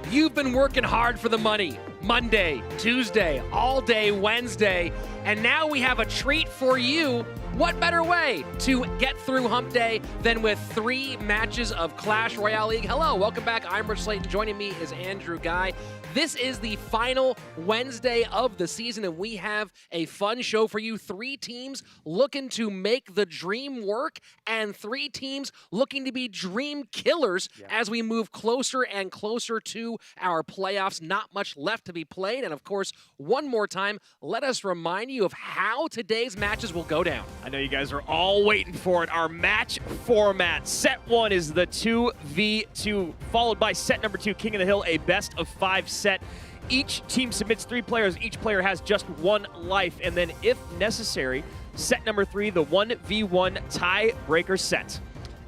You've been working hard for the money. Monday, Tuesday, all day Wednesday, and now we have a treat for you. What better way to get through Hump Day than with 3 matches of Clash Royale League? Hello, welcome back. I'm Rich Slayton. Joining me is Andrew Guy. This is the final Wednesday of the season, and we have a fun show for you. 3 teams looking to make the dream work, and 3 teams looking to be dream killers as we move closer and closer to our playoffs. Not much left to be played, and of course, one more time, let us remind you of how today's matches will go down. I know you guys are all waiting for it. Our match format. Set 1 is the 2v2, followed by set number 2, King of the Hill, a best of 5 set. Each team submits 3 players. Each player has just 1 life. And then, if necessary, set number 3, the 1v1 tiebreaker set.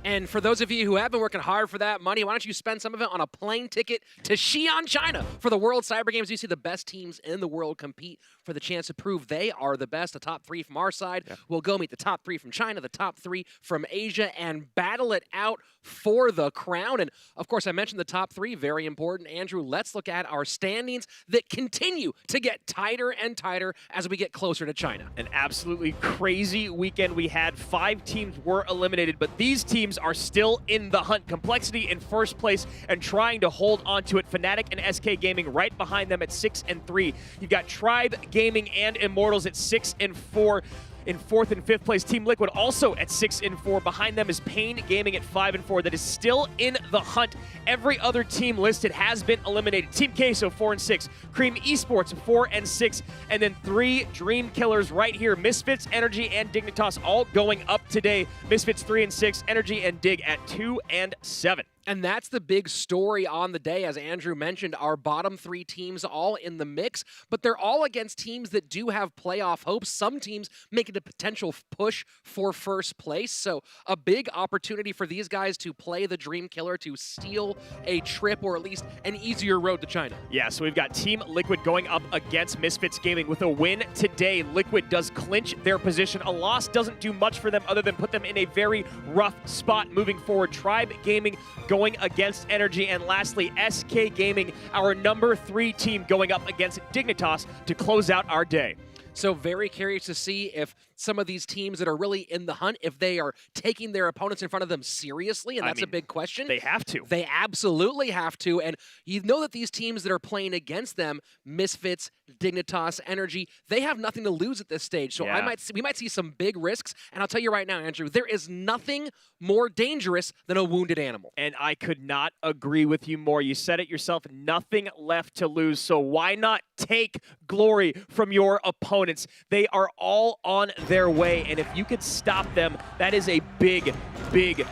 And for those of you who have been working hard for that money, why don't you spend some of it on a plane ticket to Xi'an, China for the World Cyber Games? You see the best teams in the world compete for the chance to prove they are the best. The top 3 from our side will go meet the top 3 from China, the top 3 from Asia, and battle it out for the crown. And of course, I mentioned the top 3, very important. Andrew, let's look at our standings that continue to get tighter and tighter as we get closer to China. An absolutely crazy weekend we had. 5 teams were eliminated, but these teams are still in the hunt. Complexity in first place and trying to hold on to it. Fnatic and SK Gaming right behind them at 6 and 3. You've got Tribe Gaming and Immortals at 6 and 4. In 4th and 5th place, Team Liquid also at 6 and 4. Behind them is Pain Gaming at 5 and 4. That is still in the hunt. Every other team listed has been eliminated. Team Queso 4 and 6. Cream Esports 4 and 6. And then 3 Dream Killers right here. Misfits, Energy, and Dignitas all going up today. Misfits 3 and 6. Energy and Dig at 2 and 7. And that's the big story on the day. As Andrew mentioned, our bottom 3 teams all in the mix, but they're all against teams that do have playoff hopes. Some teams making a potential push for first place. So a big opportunity for these guys to play the Dream Killer, to steal a trip or at least an easier road to China. Yeah, so we've got Team Liquid going up against Misfits Gaming. With a win today, Liquid does clinch their position. A loss doesn't do much for them other than put them in a very rough spot moving forward. Tribe Gaming going against Energy, and lastly, SK Gaming, our number 3 team, going up against Dignitas to close out our day. So very curious to see if some of these teams that are really in the hunt, if they are taking their opponents in front of them seriously, and that's a big question. They have to. They absolutely have to, and you know that these teams that are playing against them, Misfits, Dignitas, Energy, they have nothing to lose at this stage. So we might see some big risks, and I'll tell you right now, Andrew, there is nothing more dangerous than a wounded animal. And I could not agree with you more. You said it yourself, nothing left to lose, so why not take glory from your opponents? They are all on their way, and if you could stop them, that is a big, big,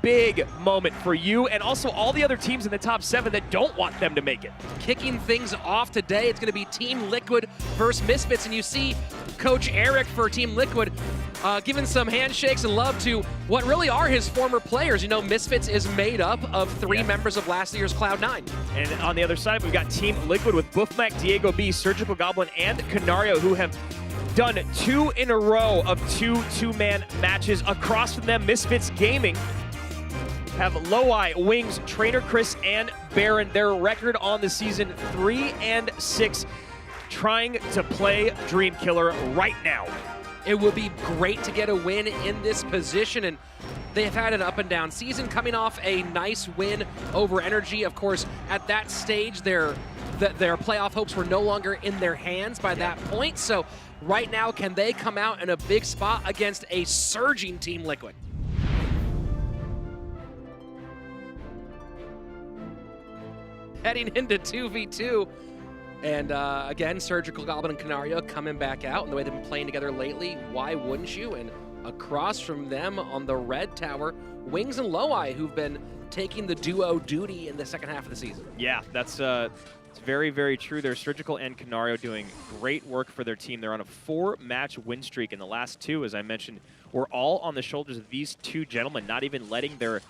big moment for you and also all the other teams in the top 7 that don't want them to make it. Kicking things off today, it's going to be Team Liquid versus Misfits, and you see Coach Eric for Team Liquid giving some handshakes and love to what really are his former players. You know, Misfits is made up of 3 members of last year's Cloud9. And on the other side, we've got Team Liquid with Buffmac, Diego B, Surgical Goblin, and Canario, who have done 2 in a row of 2-man matches. Across from them, Misfits Gaming have Loweye, Wings, Trainer Chris, and Baron. Their record on the season, 3 and 6, trying to play Dream Killer right now. It would be great to get a win in this position, and they have had an up-and-down season, coming off a nice win over Energy. Of course, at that stage, their playoff hopes were no longer in their hands by that point. So right now, can they come out in a big spot against a surging Team Liquid? Heading into 2v2. And again, Surgical Goblin and Canario coming back out, and the way they've been playing together lately, why wouldn't you? And across from them on the red tower, Wings and Loweye, who've been taking the duo duty in the second half of the season. Yeah, that's it's very, very true. They're Surgical and Canario doing great work for their team. They're on a 4-match win streak, and the last 2, as I mentioned, were all on the shoulders of these 2 gentlemen, not even letting their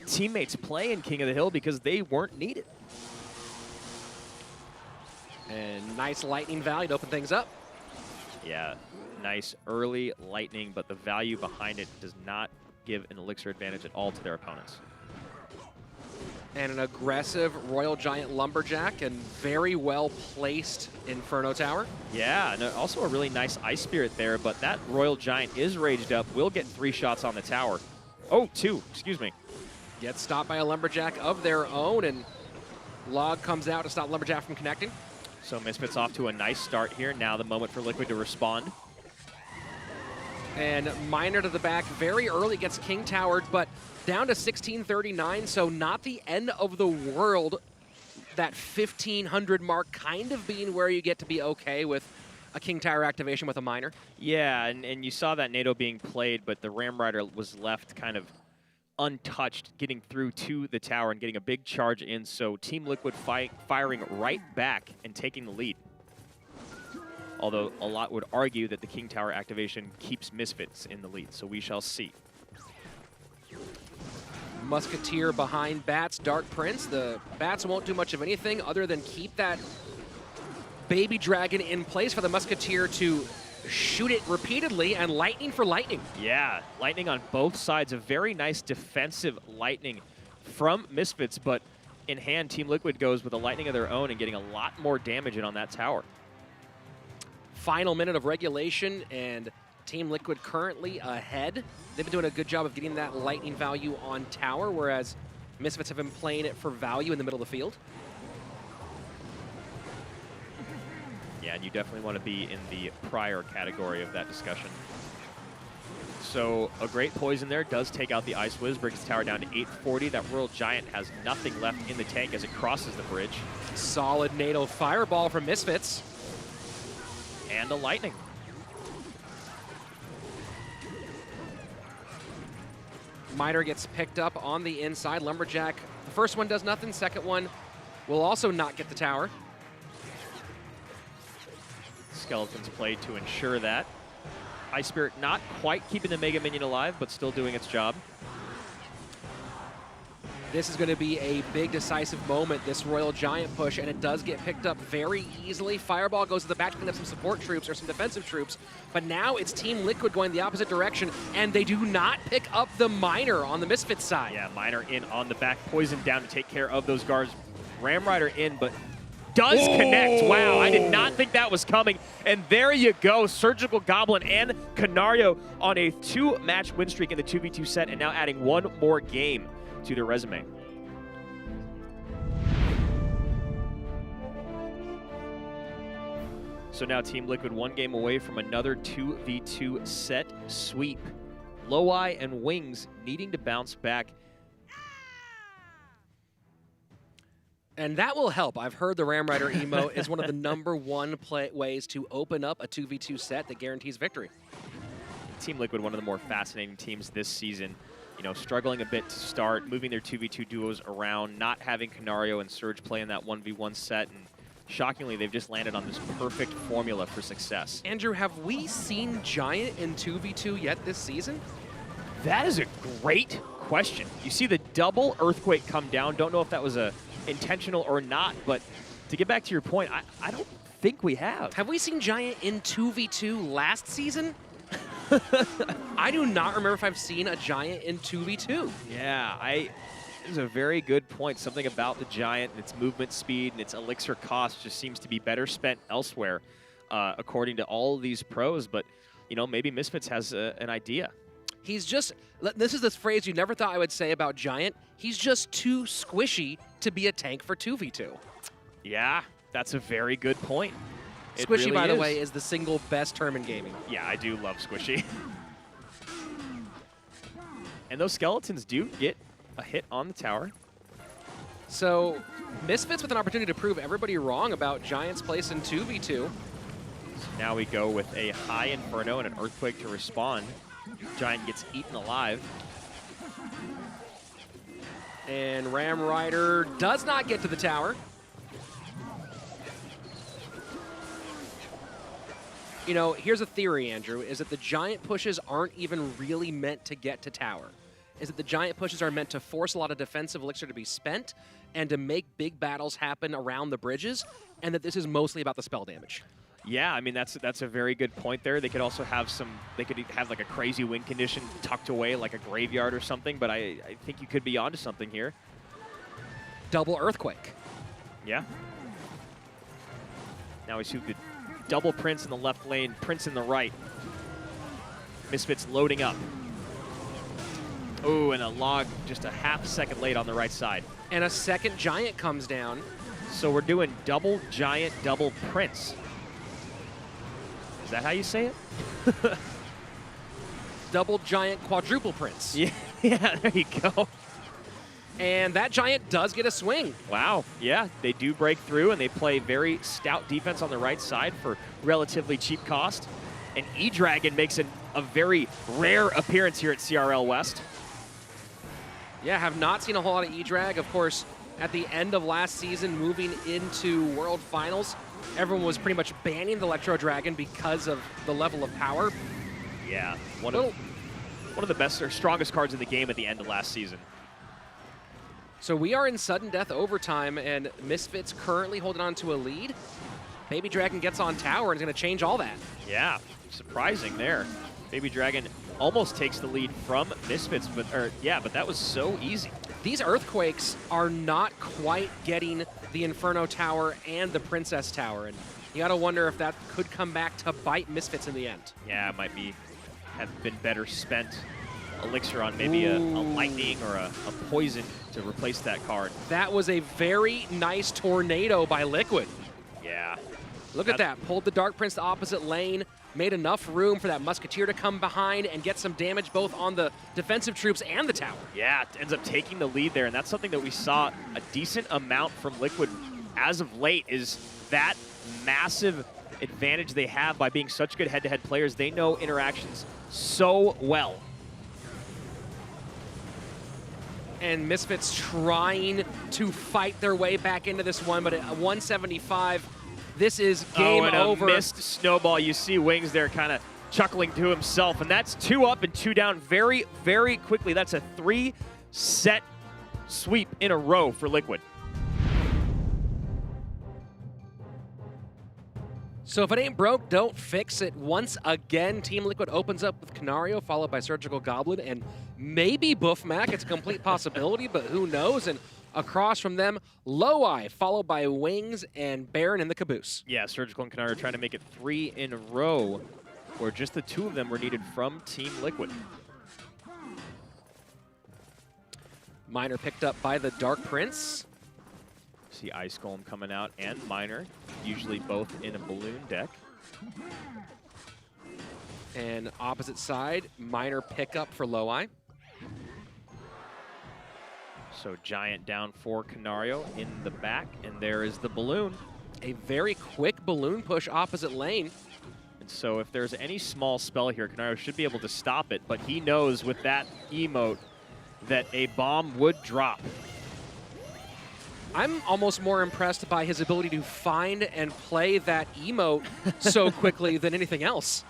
teammates play in King of the Hill because they weren't needed. And nice lightning value to open things up. Yeah, nice early lightning, but the value behind it does not give an elixir advantage at all to their opponents. And an aggressive Royal Giant Lumberjack and very well placed Inferno Tower. Yeah, and also a really nice Ice Spirit there, but that Royal Giant is raged up, will get 3 shots on the tower. Oh, 2, excuse me. Gets stopped by a Lumberjack of their own, and Log comes out to stop Lumberjack from connecting. So Misfits off to a nice start here. Now the moment for Liquid to respond. And Miner to the back very early, gets King towered, but down to 1639, so not the end of the world. That 1500 mark kind of being where you get to be okay with a King Tower activation with a Miner. Yeah, and you saw that NATO being played, but the Ram Rider was left kind of untouched, getting through to the tower and getting a big charge in, so Team Liquid firing right back and taking the lead. Although a lot would argue that the King Tower activation keeps Misfits in the lead, so we shall see. Musketeer behind Bats, Dark Prince. The Bats won't do much of anything other than keep that Baby Dragon in place for the Musketeer to shoot it repeatedly, and lightning for lightning. Yeah, lightning on both sides. A very nice defensive lightning from Misfits, but in hand, Team Liquid goes with a lightning of their own and getting a lot more damage in on that tower. Final minute of regulation, and Team Liquid currently ahead. They've been doing a good job of getting that lightning value on tower, whereas Misfits have been playing it for value in the middle of the field. Yeah, and you definitely want to be in the prior category of that discussion. So a great poison there does take out the Ice Whiz, brings the tower down to 840. That Royal Giant has nothing left in the tank as it crosses the bridge. Solid NATO fireball from Misfits. And a lightning. Miner gets picked up on the inside. Lumberjack, the first one does nothing. Second one will also not get the tower. Skeletons played to ensure that. Ice Spirit not quite keeping the Mega Minion alive, but still doing its job. This is going to be a big decisive moment, this Royal Giant push, and it does get picked up very easily. Fireball goes to the back to clean up some support troops or some defensive troops, but now it's Team Liquid going the opposite direction, and they do not pick up the Miner on the Misfits side. Yeah, Miner in on the back, poison down to take care of those guards. Ram Rider in, but does connect. Wow, I did not think that was coming. And there you go, Surgical Goblin and Canario on a 2-match win streak in the 2v2 set, and now adding one more game to their resume. So now Team Liquid 1 game away from another 2v2 set sweep. Low-Eye and Wings needing to bounce back. And that will help. I've heard the Ram Rider emote is one of the #1 ways to open up a 2v2 set that guarantees victory. Team Liquid, one of the more fascinating teams this season. You know, struggling a bit to start, moving their 2v2 duos around, not having Canario and Surge play in that 1v1 set, and shockingly, they've just landed on this perfect formula for success. Andrew, have we seen Giant in 2v2 yet this season? That is a great question. You see the double Earthquake come down. Don't know if that was intentional or not, but to get back to your point, I don't think we have. Have we seen Giant in 2v2 last season? I do not remember if I've seen a Giant in 2v2. Yeah, it is a very good point. Something about the Giant and its movement speed and its elixir cost just seems to be better spent elsewhere, according to all these pros. But, you know, maybe Misfits has an idea. He's just, this is this phrase you never thought I would say about Giant, he's just too squishy to be a tank for 2v2. Yeah, that's a very good point. Squishy, really by the way, is the single best term in gaming. Yeah, I do love squishy. And those skeletons do get a hit on the tower. So Misfits with an opportunity to prove everybody wrong about Giant's place in 2v2. So now we go with a high Inferno and an Earthquake to respond. Giant gets eaten alive. And Ram Rider does not get to the tower. You know, here's a theory, Andrew, is that the Giant pushes aren't even really meant to get to tower. Is that the Giant pushes are meant to force a lot of defensive elixir to be spent and to make big battles happen around the bridges, and that this is mostly about the spell damage. Yeah, I mean, that's a very good point there. They could also have like a crazy win condition tucked away like a graveyard or something, but I think you could be onto something here. double Earthquake. Yeah. Now we see the double Prince in the left lane, Prince in the right. Misfits loading up. Oh, and a log just a half second late on the right side. And a second Giant comes down. So we're doing double Giant, double Prince. Is that how you say it? Double Giant, quadruple Prince. Yeah, yeah, there you go. And that Giant does get a swing. Wow, yeah, they do break through, and they play very stout defense on the right side for relatively cheap cost. And E-Dragon makes a very rare appearance here at CRL West. Yeah, have not seen a whole lot of E-Drag. Of course, at the end of last season, moving into World Finals, everyone was pretty much banning the Electro Dragon because of the level of power. Yeah, one of the best or strongest cards in the game at the end of last season. So we are in sudden death overtime, and Misfits currently holding on to a lead. Baby Dragon gets on tower and is going to change all that. Yeah, surprising there. Baby Dragon almost takes the lead from Misfits, but that was so easy. These Earthquakes are not quite getting the Inferno Tower and the Princess Tower, and you got to wonder if that could come back to bite Misfits in the end. Yeah, it might have been better spent elixir on maybe a lightning or a poison to replace that card. That was a very nice tornado by Liquid. Yeah. Look at that. Pulled the Dark Prince to opposite lane, made enough room for that Musketeer to come behind and get some damage both on the defensive troops and the tower. Yeah, it ends up taking the lead there, and that's something that we saw a decent amount from Liquid as of late, is that massive advantage they have by being such good head-to-head players. They know interactions so well. And Misfits trying to fight their way back into this one, but at 175, this is game over. A missed snowball. You see Wings there kind of chuckling to himself, and that's 2 up and 2 down very, very quickly. That's a 3-set sweep in a row for Liquid. So if it ain't broke, don't fix it. Once again, Team Liquid opens up with Canario, followed by Surgical Goblin, and maybe Buffmac. It's a complete possibility, but who knows? And across from them, Low-Eye, followed by Wings and Baron in the caboose. Yeah, Surgical and Canario trying to make it 3 in a row, where just the 2 of them were needed from Team Liquid. Miner picked up by the Dark Prince. See Ice Golem coming out and Miner, usually both in a balloon deck. And opposite side, Miner pickup for Low-Eye. So Giant down for Canario in the back, and there is the balloon. A very quick balloon push opposite lane. And so if there's any small spell here, Canario should be able to stop it, but he knows with that emote that a bomb would drop. I'm almost more impressed by his ability to find and play that emote so quickly than anything else.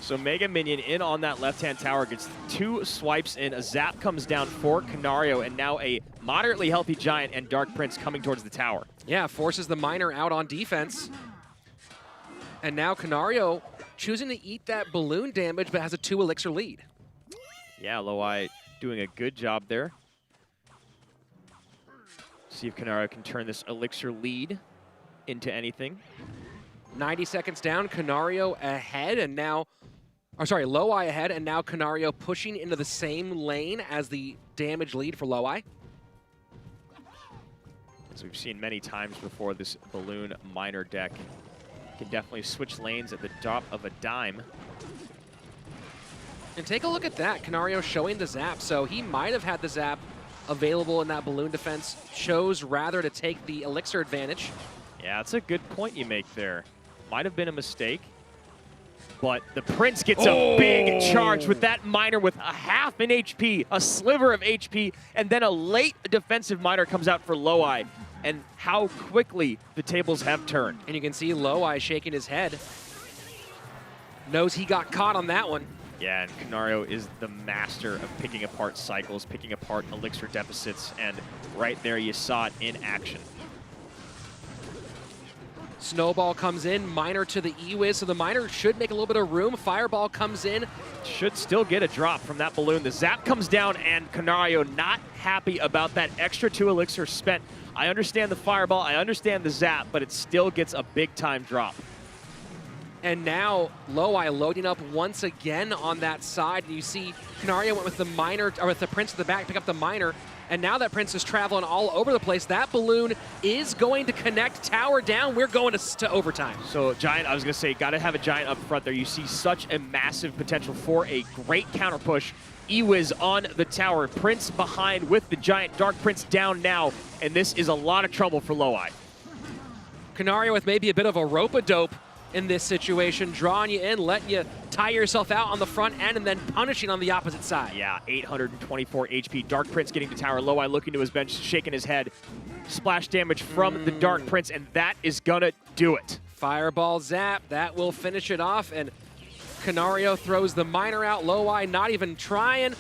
So Mega Minion in on that left-hand tower, gets 2 swipes in, a zap comes down for Canario, and now a moderately healthy Giant and Dark Prince coming towards the tower. Yeah, forces the Miner out on defense. And now Canario choosing to eat that balloon damage, but has a 2 elixir lead. Yeah, Low-Eye doing a good job there. See if Canario can turn this elixir lead into anything. 90 seconds down, Canario ahead, and now, Low-Eye ahead, and now Canario pushing into the same lane as the damage lead for Low-Eye. As we've seen many times before, this balloon Miner deck can definitely switch lanes at the drop of a dime. And take a look at that, Canario showing the zap, so he might have had the zap available in that balloon defense, chose rather to take the elixir advantage. Yeah, that's a good point you make there. Might have been a mistake, but the Prince gets a big charge with that Miner with a half an HP, a sliver of HP, and then a late defensive Miner comes out for Low-Eye, and how quickly the tables have turned. And you can see Low-Eye shaking his head. Knows he got caught on that one. Yeah, and Canario is the master of picking apart cycles, picking apart elixir deficits, and right there you saw it in action. Snowball comes in, Miner to the E-Wiz, so the Miner should make a little bit of room. Fireball comes in. Should still get a drop from that balloon. The zap comes down, and Canario not happy about that extra 2 elixir spent. I understand the fireball, I understand the zap, but it still gets a big-time drop. And now Loweye loading up once again on that side. You see Canario went with the Miner, or with the Prince at the back, pick up the Miner. And now that Prince is traveling all over the place. That balloon is going to connect tower down. We're going to overtime. So Giant, I was going to say, got to have a Giant up front there. You see such a massive potential for a great counter push. E-Wiz on the tower. Prince behind with the Giant. Dark Prince down now. And this is a lot of trouble for Loweye. Canario with maybe a bit of a rope-a-dope in this situation, drawing you in, letting you tire yourself out on the front end, and then punishing on the opposite side. Yeah, 824 HP. Dark Prince getting to tower. Loweye looking to his bench, shaking his head. Splash damage from the Dark Prince, and that is gonna do it. Fireball zap, that will finish it off, and Canario throws the Miner out. Loweye not even trying.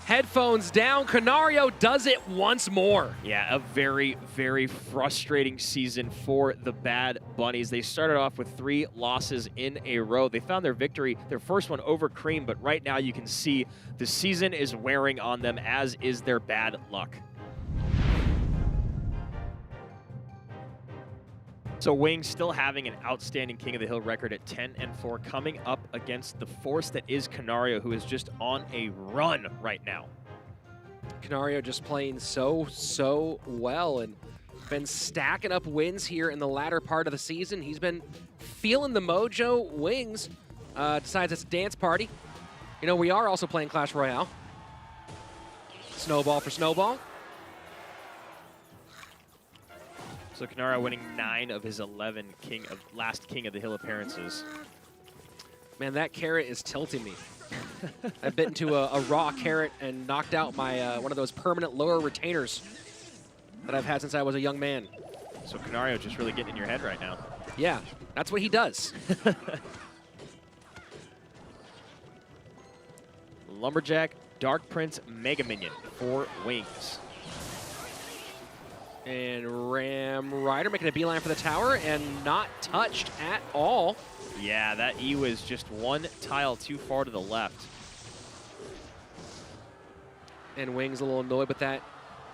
Headphones down. Canario does it once more. Yeah, a very, very frustrating season for the Bad Bunnies. They started off with 3 losses in a row. They found their victory, their first one over Cream, but right now you can see the season is wearing on them, as is their bad luck. So Wings still having an outstanding King of the Hill record at 10-4, coming up against the force that is Canario, who is just on a run right now. Canario just playing so well and been stacking up wins here in the latter part of the season. He's been feeling the mojo. Wings decides it's a dance party. You know, we are also playing Clash Royale. Snowball for Snowball. So Canario winning 9 of his 11 last King of the Hill appearances. Man, that carrot is tilting me. I bit into a raw carrot and knocked out my one of those permanent lower retainers that I've had since I was a young man. So Canario just really getting in your head right now. Yeah, that's what he does. Lumberjack, Dark Prince, Mega Minion for Wings. And Ram Rider making a beeline for the tower and not touched at all. Yeah, that E was just 1 tile too far to the left. And Wings a little annoyed with that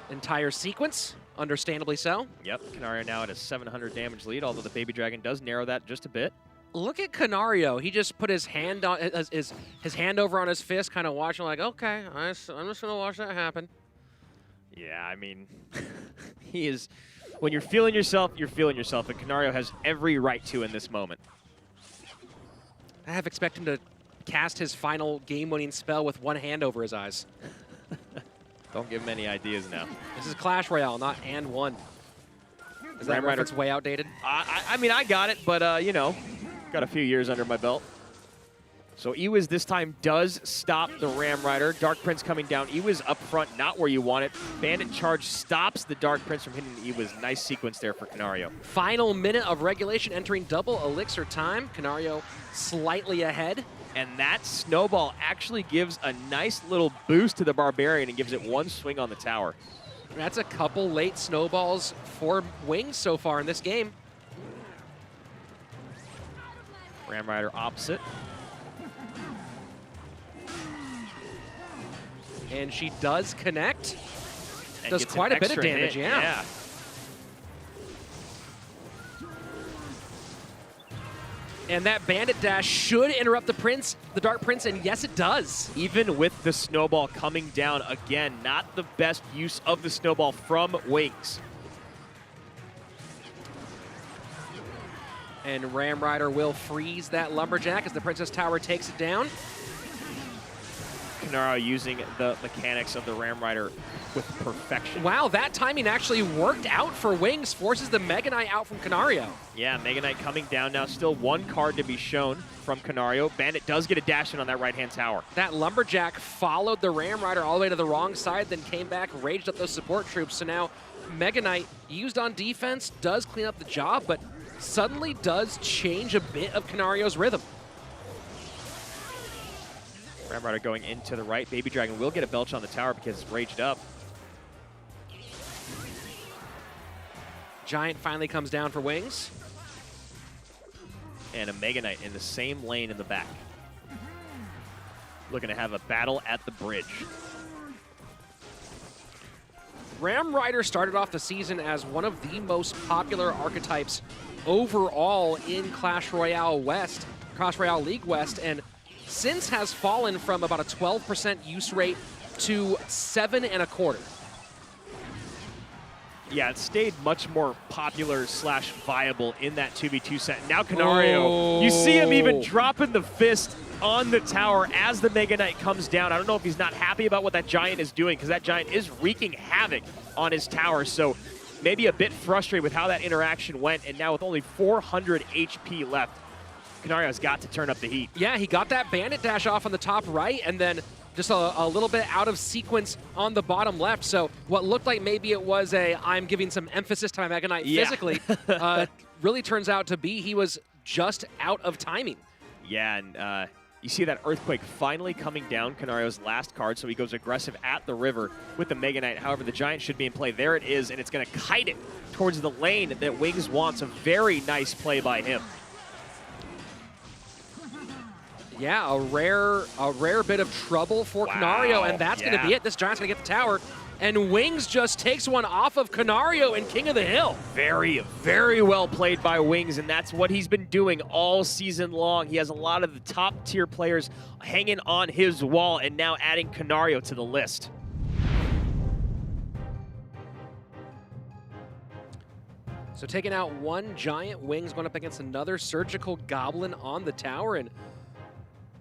entire sequence, understandably so. Yep, Canario now at a 700 damage lead, although the Baby Dragon does narrow that just a bit. Look at Canario. He just put his hand on his hand over on his fist, kind of watching like, okay, I'm just going to watch that happen. Yeah, I mean, he is, when you're feeling yourself, you're feeling yourself, and Canario has every right to in this moment. I have expected him to cast his final game-winning spell with 1 hand over his eyes. Don't give him any ideas now. This is Clash Royale, not and 1. Is that reference way outdated? I mean, I got it, but, you know, got a few years under my belt. So E-Wiz this time does stop the Ram Rider. Dark Prince coming down. E-Wiz up front, not where you want it. Bandit Charge stops the Dark Prince from hitting E-Wiz. Nice sequence there for Canario. Final minute of regulation, entering double elixir time. Canario slightly ahead. And that Snowball actually gives a nice little boost to the Barbarian and gives it 1 swing on the tower. That's a couple late snowballs for Wings so far in this game. Ram Rider opposite. And she does connect. And does quite a bit of damage, yeah. And that Bandit Dash should interrupt the Dark Prince, and yes, it does. Even with the Snowball coming down, again, not the best use of the Snowball from Wings. And Ram Rider will freeze that Lumberjack as the Princess Tower takes it down. Canario using the mechanics of the Ram Rider with perfection. Wow, that timing actually worked out for Wings, forces the Mega Knight out from Canario. Yeah, Mega Knight coming down now. Still 1 card to be shown from Canario. Bandit does get a dash in on that right-hand tower. That Lumberjack followed the Ram Rider all the way to the wrong side, then came back, raged up those support troops. So now Mega Knight, used on defense, does clean up the job, but suddenly does change a bit of Canario's rhythm. Ram Rider going into the right. Baby Dragon will get a belch on the tower because it's raged up. Giant finally comes down for Wings. and a Mega Knight in the same lane in the back. Looking to have a battle at the bridge. Ram Rider started off the season as one of the most popular archetypes overall in Clash Royale West, Clash Royale League West, and since has fallen from about a 12% use rate to 7.25%. Yeah, it stayed much more popular / viable in that 2v2 set. Now Canario, you see him even dropping the fist on the tower as the Mega Knight comes down. I don't know if he's not happy about what that Giant is doing, because that Giant is wreaking havoc on his tower. So maybe a bit frustrated with how that interaction went, and now with only 400 HP left, Canario's got to turn up the heat. Yeah, he got that Bandit dash off on the top right, and then just a little bit out of sequence on the bottom left. So what looked like maybe it was I'm giving some emphasis to my Mega Knight physically, really turns out to be he was just out of timing. Yeah, and you see that Earthquake finally coming down Canario's last card, so he goes aggressive at the river with the Mega Knight. However, the Giant should be in play. There it is, and it's going to kite it towards the lane that Wings wants. A very nice play by him. Yeah, a rare bit of trouble for Canario, and that's going to be it. This Giant's going to get the tower, and Wings just takes one off of Canario and King of the Hill. Very, very well played by Wings, and that's what he's been doing all season long. He has a lot of the top-tier players hanging on his wall, and now adding Canario to the list. So taking out one Giant, Wings going up against another Surgical Goblin on the tower, and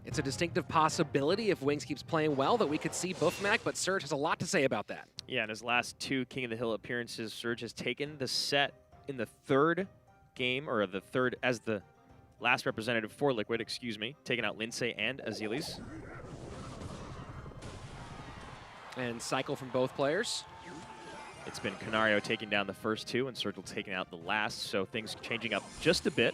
it's a distinctive possibility if Wings keeps playing well that we could see Boofmac, but Surge has a lot to say about that. Yeah, in his last 2 King of the Hill appearances, Surge has taken the set in the 3rd game, or the 3rd as the last representative for Liquid, excuse me, taking out Lindsay and Azealis. And cycle from both players. It's been Canario taking down the first 2 and Surge taking out the last, so things changing up just a bit.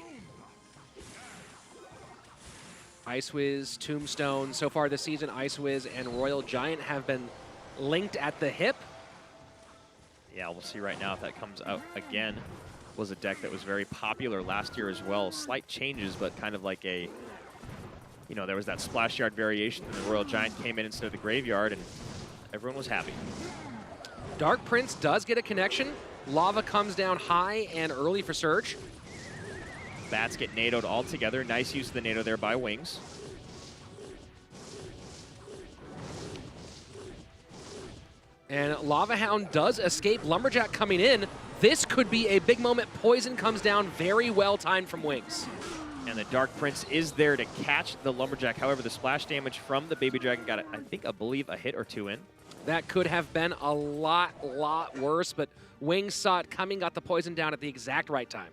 Ice Wiz, Tombstone. So far this season, Ice Wiz and Royal Giant have been linked at the hip. Yeah, we'll see right now if that comes out again. Was a deck that was very popular last year as well. Slight changes, but kind of like a, you know, there was that Splash Yard variation, and the Royal Giant came in instead of the Graveyard, and everyone was happy. Dark Prince does get a connection. Lava comes down high and early for Surge. Bats get NATO'd all together. Nice use of the NATO there by Wings. And Lava Hound does escape. Lumberjack coming in. This could be a big moment. Poison comes down, very well timed from Wings. And the Dark Prince is there to catch the Lumberjack. However, the splash damage from the Baby Dragon got, I believe, a hit or 2 in. That could have been a lot worse, but Wings saw it coming, got the poison down at the exact right time.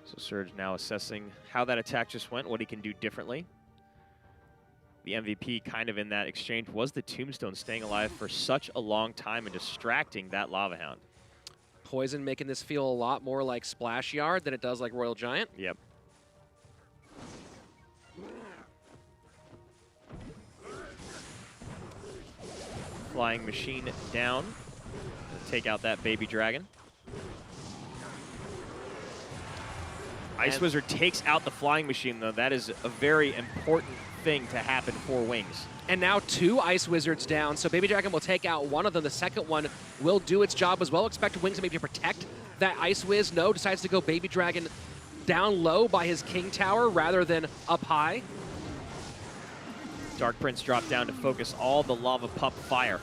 So Surge now assessing how that attack just went, what he can do differently. The MVP kind of in that exchange was the Tombstone, staying alive for such a long time and distracting that Lava Hound. Poison making this feel a lot more like Splash Yard than it does like Royal Giant. Yep. Flying Machine down. Take out that Baby Dragon. Ice Wizard takes out the Flying Machine, though. That is a very important thing to happen for Wings. And now 2 Ice Wizards down, so Baby Dragon will take out one of them. The second one will do its job as well. Expect Wings to maybe protect that Ice Wiz. No, decides to go Baby Dragon down low by his King Tower rather than up high. Dark Prince dropped down to focus all the Lava Pup fire.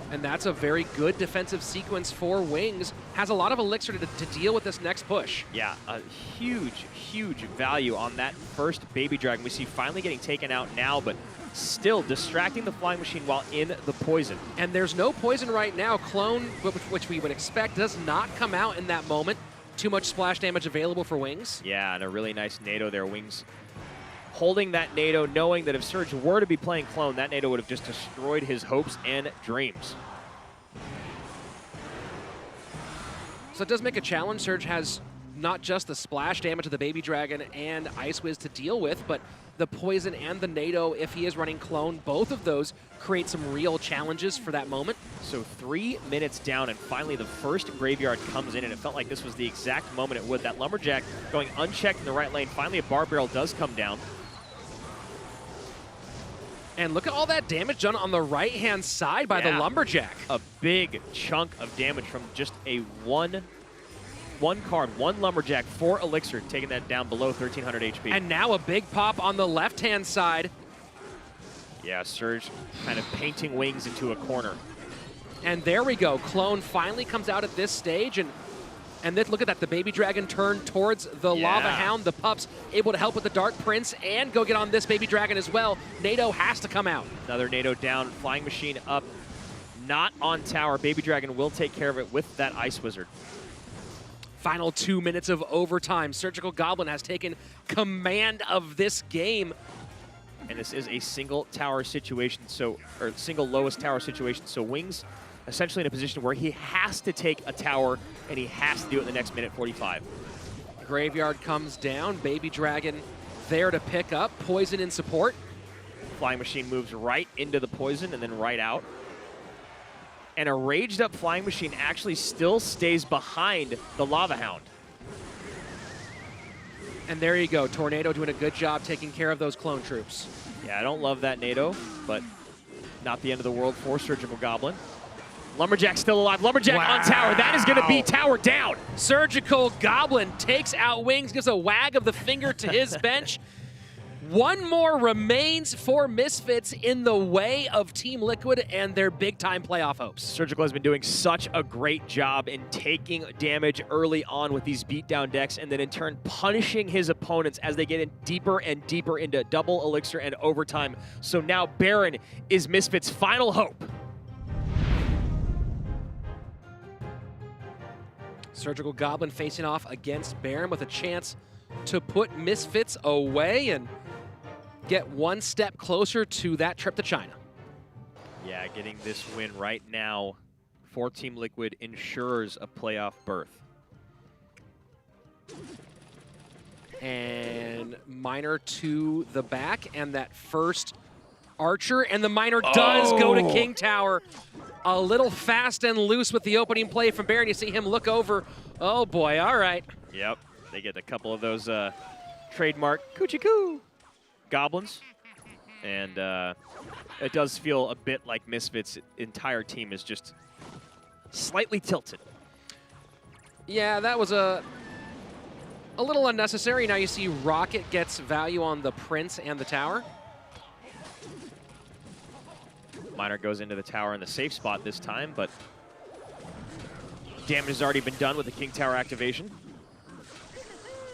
And that's a very good defensive sequence for Wings. Has a lot of elixir to deal with this next push. Yeah, a huge value on that first Baby Dragon. We see finally getting taken out now, but still distracting the Flying Machine while in the poison. And there's no poison right now. Clone, which we would expect, does not come out in that moment. Too much splash damage available for Wings. Yeah, and a really nice NATO there. Wings holding that NATO, knowing that if Surge were to be playing Clone, that NATO would have just destroyed his hopes and dreams. So it does make a challenge. Surge has not just the splash damage of the Baby Dragon and Ice Wiz to deal with, but the poison and the NATO, if he is running clone, both of those create some real challenges for that moment. So 3 minutes down, and finally the first graveyard comes in, and it felt like this was the exact moment it would. That Lumberjack going unchecked in the right lane. Finally, a bar barrel does come down. And look at all that damage done on the right-hand side by the Lumberjack. A big chunk of damage from just a one card, one Lumberjack, 4 Elixir, taking that down below 1,300 HP. And now a big pop on the left-hand side. Yeah, Surge kind of painting wings into a corner. And there we go. Clone finally comes out at this stage, and then look at that. The Baby Dragon turned towards the Lava Hound. The Pups able to help with the Dark Prince and go get on this Baby Dragon as well. NATO has to come out. Another NATO down. Flying Machine up. Not on tower. Baby Dragon will take care of it with that Ice Wizard. Final 2 minutes of overtime. Surgical Goblin has taken command of this game. And this is a single tower situation, or single lowest tower situation. So Wings essentially in a position where he has to take a tower, and he has to do it in the next minute 45. Graveyard comes down. Baby Dragon there to pick up. Poison in support. Flying Machine moves right into the poison and then right out. And a raged up Flying Machine actually still stays behind the Lava Hound. And there you go. Tornado doing a good job taking care of those clone troops. Yeah, I don't love that NATO, but not the end of the world for Surgical Goblin. Lumberjack still alive. Lumberjack on tower. That is going to be tower down. Surgical Goblin takes out Wings, gives a wag of the finger to his bench. One more remains for Misfits in the way of Team Liquid and their big-time playoff hopes. Surgical has been doing such a great job in taking damage early on with these beatdown decks, and then in turn punishing his opponents as they get in deeper and deeper into double elixir and overtime. So now Baron is Misfits' final hope. Surgical Goblin facing off against Baron with a chance to put Misfits away and get one step closer to that trip to China. Yeah, getting this win right now for Team Liquid ensures a playoff berth. And Miner to the back, and that first Archer, and the Miner does go to King Tower. A little fast and loose with the opening play from Baron. You see him look over. Oh boy, all right. Yep, they get a couple of those trademark coochie-coo goblins. And it does feel a bit like Misfits' entire team is just slightly tilted. Yeah, that was a little unnecessary. Now you see Rocket gets value on the Prince and the tower. Miner goes into the tower in the safe spot this time, but damage has already been done with the King Tower activation.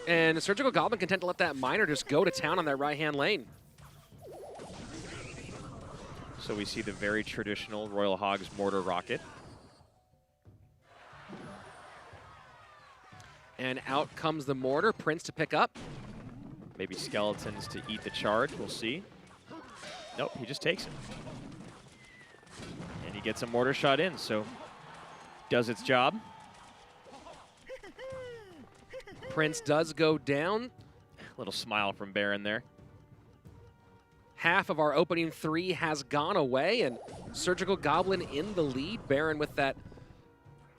And Surgical Goblin content to let that Miner just go to town on that right-hand lane. So we see the very traditional Royal Hogs Mortar Rocket. And out comes the Mortar, Prince to pick up. Maybe Skeletons to eat the charge, we'll see. Nope, he just takes it. And he gets a Mortar shot in, so does its job. Prince does go down. Little smile from Baron there. Half of our opening 3 has gone away, and Surgical Goblin in the lead. Baron with that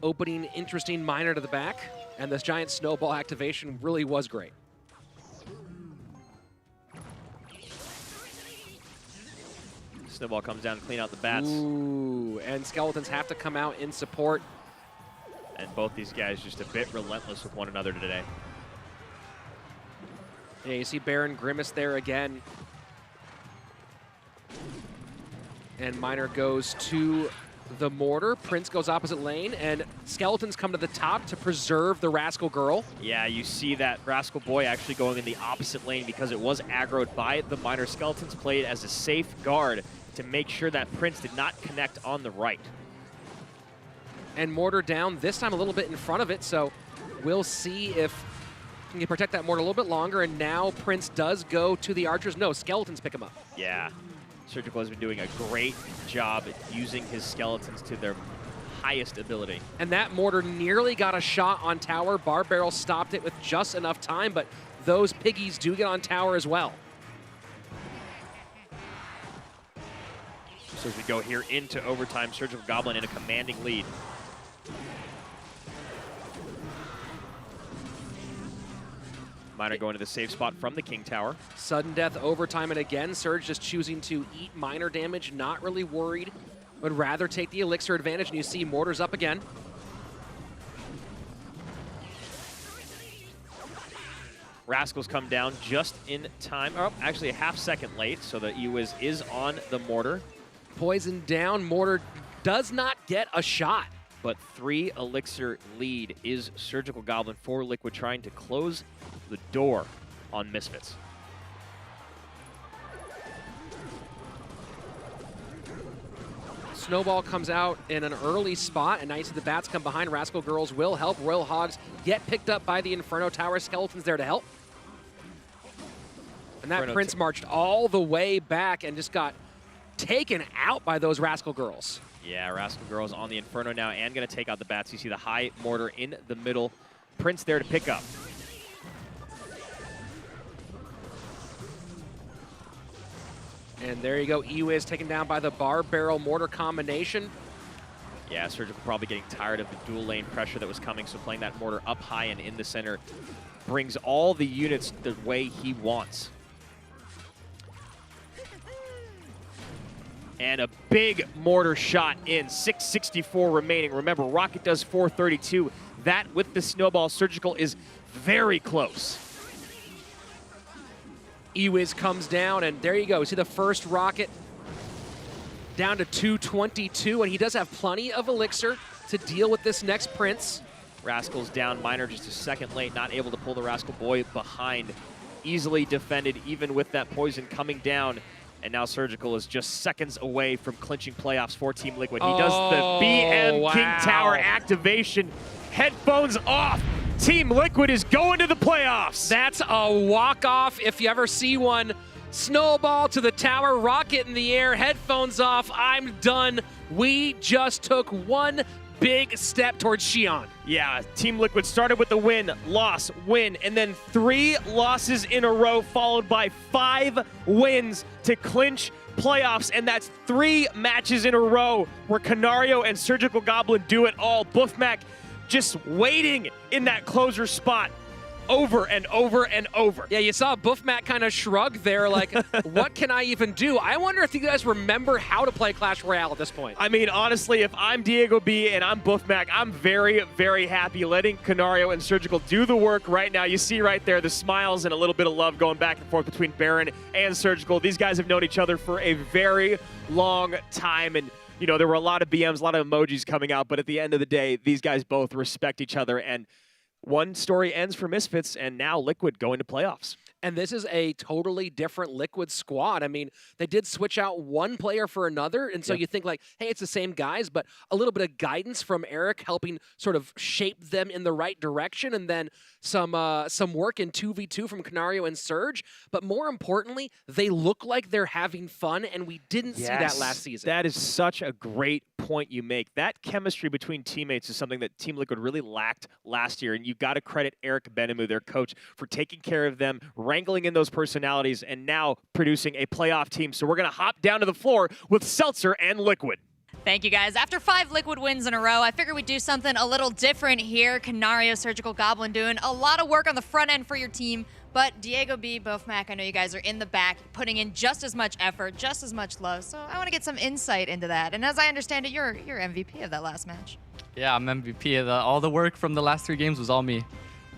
opening interesting Miner to the back, and this giant snowball activation really was great. Snowball comes down and clean out the bats. Ooh, and Skeletons have to come out in support. And both these guys just a bit relentless with one another today. Yeah, you see Baron Grimace there again. And Miner goes to the Mortar. Prince goes opposite lane, and Skeletons come to the top to preserve the Rascal Girl. Yeah, you see that Rascal Boy actually going in the opposite lane because it was aggroed by the Miner. Skeletons played as a safe guard to make sure that Prince did not connect on the right. And Mortar down, this time a little bit in front of it, so we'll see if he can protect that Mortar a little bit longer. And now Prince does go to the Archers. No, Skeletons pick him up. Yeah, Surgical has been doing a great job at using his Skeletons to their highest ability. And that mortar nearly got a shot on tower. Bar Barrel stopped it with just enough time, but those piggies do get on tower as well. So as we go here into overtime, Surgical Goblin in a commanding lead. Miner going to the safe spot from the King Tower. Sudden death overtime, and again, Surge just choosing to eat minor damage, not really worried. Would rather take the elixir advantage, and you see mortars up again. Rascals come down just in time. Oh, actually a half second late, so the E-Wiz is on the mortar. Poison down, mortar does not get a shot. But 3 elixir lead is Surgical Goblin for Liquid, trying to close the door on Misfits. Snowball comes out in an early spot, and now you see the bats come behind. Rascal Girls will help. Royal Hogs get picked up by the Inferno Tower. Skeletons there to help. And that Prince marched all the way back and just got taken out by those Rascal Girls. Yeah, Rascal Girls on the Inferno now and going to take out the bats. You see the high mortar in the middle. Prince there to pick up. And there you go, E-Wiz taken down by the Bar Barrel mortar combination. Yeah, Surgical probably getting tired of the dual lane pressure that was coming, so playing that mortar up high and in the center brings all the units the way he wants. And a big mortar shot in, 664 remaining. Remember, Rocket does 432. That with the snowball, Surgical is very close. E-Wiz comes down, and there you go. See the first rocket down to 222, and he does have plenty of elixir to deal with this next Prince. Rascal's down, Miner just a second late, not able to pull the Rascal Boy behind. Easily defended, even with that poison coming down. And now Surgical is just seconds away from clinching playoffs for Team Liquid. He does the BM King Tower activation. Headphones off. Team Liquid is going to the playoffs. That's a walk-off if you ever see one. Snowball to the tower, rocket in the air, headphones off, I'm done. We just took one big step towards Xi'an. Yeah, Team Liquid started with the win, loss, win, and then 3 losses in a row, followed by 5 wins to clinch playoffs, and that's 3 matches in a row where Canario and Surgical Goblin do it all. Buffmac just waiting in that closer spot over and over and over. Yeah, you saw Buffmac kind of shrug there, like, what can I even do? I wonder if you guys remember how to play Clash Royale at this point. I mean, honestly, if I'm Diego B and I'm Buffmac, I'm very, very happy letting Canario and Surgical do the work right now. You see right there the smiles and a little bit of love going back and forth between Baron and Surgical. These guys have known each other for a very long time, and you know, there were a lot of BMs, a lot of emojis coming out, but at the end of the day, these guys both respect each other, and one story ends for Misfits, and now Liquid going to playoffs. And this is a totally different Liquid squad. I mean, they did switch out one player for another, and so you think like, hey, it's the same guys, but a little bit of guidance from Eric helping sort of shape them in the right direction, and then some work in 2v2 from Canario and Surge. But more importantly, they look like they're having fun, and we didn't see that last season. That is such a great point you make. That chemistry between teammates is something that Team Liquid really lacked last year, and you got to credit Eric Benemu, their coach, for taking care of them, wrangling in those personalities, and now producing a playoff team. So we're going to hop down to the floor with Seltzer and Liquid. Thank you, guys. After 5 Liquid wins in a row, I figured we'd do something a little different here. Canario, Surgical Goblin doing a lot of work on the front end for your team, but Diego B, Buffmac, I know you guys are in the back, putting in just as much effort, just as much love, so I want to get some insight into that. And as I understand it, you're MVP of that last match. Yeah, I'm MVP of all the work from the last 3 games was all me.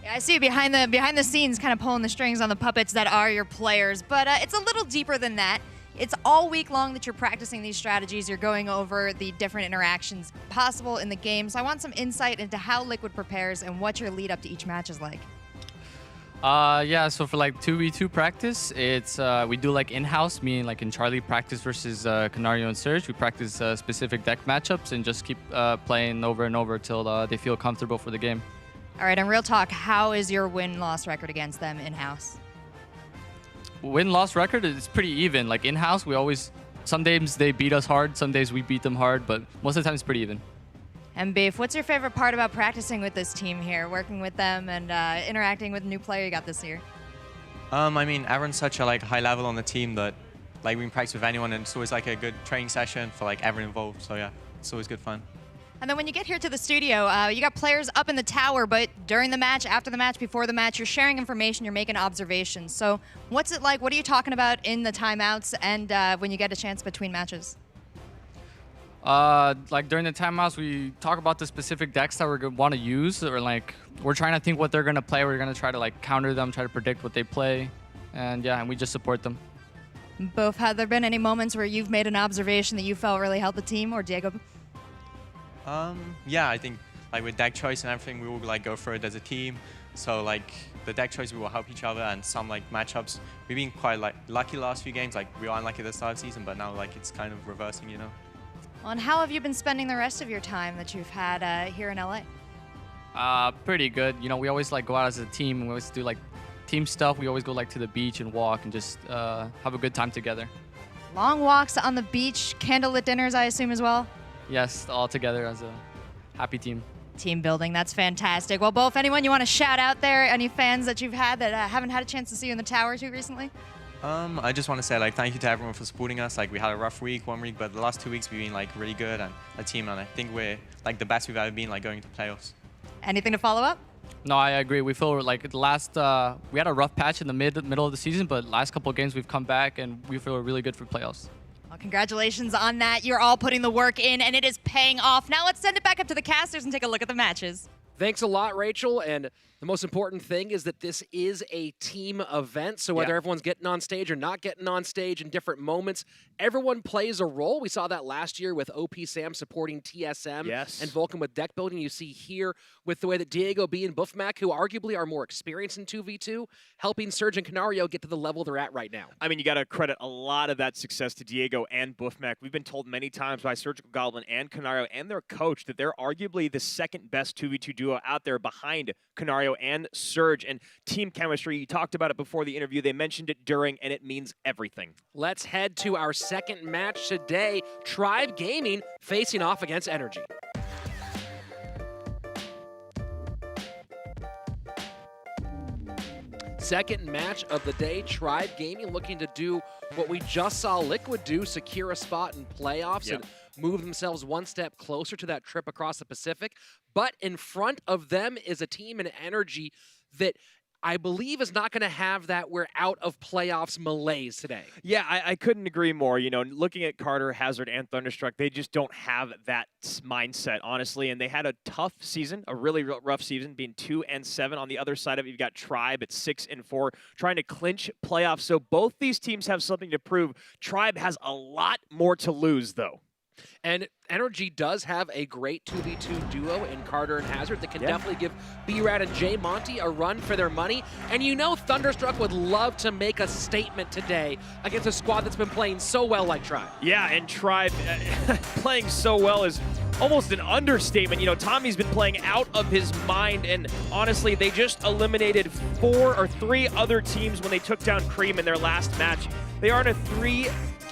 Yeah, I see you behind the scenes kind of pulling the strings on the puppets that are your players, but it's a little deeper than that. It's all week long that you're practicing these strategies. You're going over the different interactions possible in the game. So I want some insight into how Liquid prepares and what your lead up to each match is like. Yeah, so for like 2v2 practice, it's we do like in-house, meaning like in Charlie practice versus Canario and Surge. We practice specific deck matchups and just keep playing over and over till they feel comfortable for the game. All right, and real talk, how is your win-loss record against them in-house? Win-loss record is pretty even. Like in-house, we always, some days they beat us hard, some days we beat them hard, but most of the time it's pretty even. And Beef, what's your favorite part about practicing with this team here, working with them and interacting with the new player you got this year? I mean, everyone's such a high level on the team that we can practice with anyone, and it's always a good training session for everyone involved. So yeah, it's always good fun. And then when you get here to the studio, you got players up in the tower, but during the match, after the match, before the match, you're sharing information, you're making observations. So what's it like? What are you talking about in the timeouts and when you get a chance between matches? During the timeouts, we talk about the specific decks that we want to use, or we're trying to think what they're gonna play. We're gonna try to counter them, try to predict what they play, and yeah, and we just support them. Both, have there been any moments where you've made an observation that you felt really helped the team, or Diego? Yeah, I think with deck choice and everything, we will go through it as a team. So the deck choice, we will help each other, and some matchups, we've been quite lucky last few games. We were unlucky at the start of the season, but now it's kind of reversing, you know. Well, and how have you been spending the rest of your time that you've had here in LA? Pretty good. You know, we always go out as a team, and we always do team stuff. We always go to the beach and walk and just have a good time together. Long walks on the beach, candlelit dinners, I assume, as well? Yes, all together as a happy team. Team building, that's fantastic. Well, Bo, anyone you want to shout out there, any fans that you've had that haven't had a chance to see you in the tower too recently? I just want to say thank you to everyone for supporting us. We had a rough one week, but the last 2 weeks we've been really good and a team, and I think we're the best we've ever been going to playoffs. Anything to follow up? No, I agree. We feel the last we had a rough patch in the middle of the season, but last couple of games we've come back and we feel really good for playoffs. Well, congratulations on that. You're all putting the work in, and it is paying off. Now let's send it back up to the casters and take a look at the matches. Thanks a lot, Rachel. And the most important thing is that this is a team event. So whether everyone's getting on stage or not getting on stage in different moments, everyone plays a role. We saw that last year with OP Sam supporting TSM and Vulcan with deck building. You see here with the way that Diego B and Buffmac, who arguably are more experienced in 2v2, helping Surge and Canario get to the level they're at right now. I mean, you got to credit a lot of that success to Diego and Buffmac. We've been told many times by Surgical Goblin and Canario and their coach that they're arguably the second best 2v2 duo out there behind Canario and Surge. And team chemistry, you talked about it before the interview. They mentioned it during, and it means everything. Let's head to our second match today. Tribe Gaming facing off against Energy. Second match of the day, Tribe Gaming looking to do what we just saw Liquid do, secure a spot in playoffs and move themselves one step closer to that trip across the Pacific. But in front of them is a team in Energy that I believe is not going to have that we're out of playoffs malaise today. Yeah, I couldn't agree more. You know, looking at Carter, Hazard, and Thunderstruck, they just don't have that mindset, honestly. And they had a tough season, a really rough season, being 2-7. On the other side of it, you've got Tribe at 6-4, trying to clinch playoffs. So both these teams have something to prove. Tribe has a lot more to lose, though. And Energy does have a great 2v2 duo in Carter and Hazard that can definitely give B-Rad and J Monty a run for their money. And you know Thunderstruck would love to make a statement today against a squad that's been playing so well like Tribe. Yeah, and Tribe playing so well is almost an understatement. You know, Tommy's been playing out of his mind, and honestly, they just eliminated 3 other teams when they took down Cream in their last match. They are on a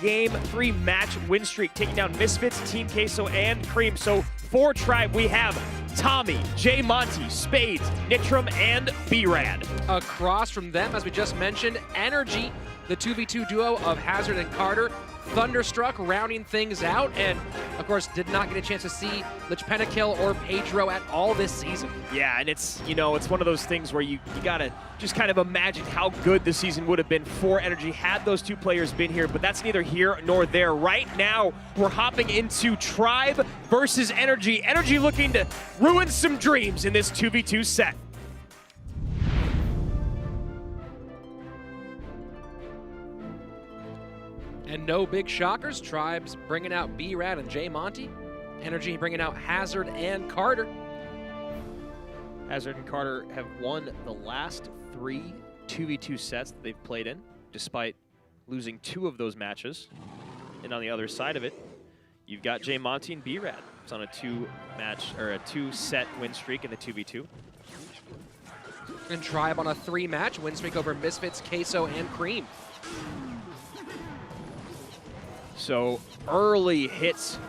3-match win streak, taking down Misfits, Team Queso, and Cream. So for Tribe, we have Tommy, J Monty, Spades, Nitram, and B-Rad. Across from them, as we just mentioned, Energy, the 2v2 duo of Hazard and Carter. Thunderstruck rounding things out, and of course did not get a chance to see Lich Pentakill or Pedro at all this season. Yeah, and it's, you know, it's one of those things where you gotta just kind of imagine how good the season would have been for Energy had those two players been here, but that's neither here nor there. Right now, we're hopping into Tribe versus Energy. Energy looking to ruin some dreams in this 2v2 set. And no big shockers. Tribe's bringing out B-Rad and J Monty. Energy bringing out Hazard and Carter. Hazard and Carter have won the last 3 2v2 sets that they've played in, despite losing 2 of those matches. And on the other side of it, you've got J Monty and B-Rad. It's on a 2-set win streak in the 2v2. And Tribe on a 3-match win streak over Misfits, Queso, and Cream. So early hits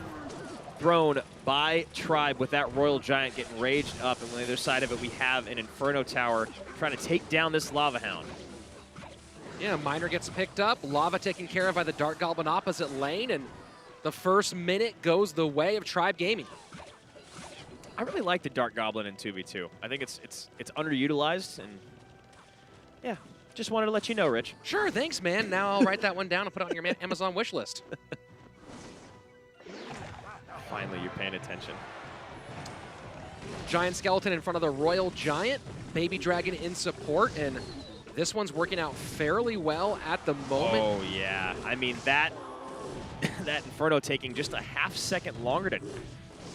thrown by Tribe with that Royal Giant getting raged up. And on the other side of it, we have an Inferno Tower trying to take down this Lava Hound. Yeah, Miner gets picked up. Lava taken care of by the Dark Goblin opposite lane, and the first minute goes the way of Tribe Gaming. I really like the Dark Goblin in 2v2. I think it's underutilized, and yeah, just wanted to let you know, Rich. Sure, thanks, man. Now I'll write that one down and put it on your Amazon wish list. Finally, you're paying attention. Giant Skeleton in front of the Royal Giant. Baby Dragon in support, and this one's working out fairly well at the moment. Oh, yeah. I mean, that Inferno taking just a half-second longer to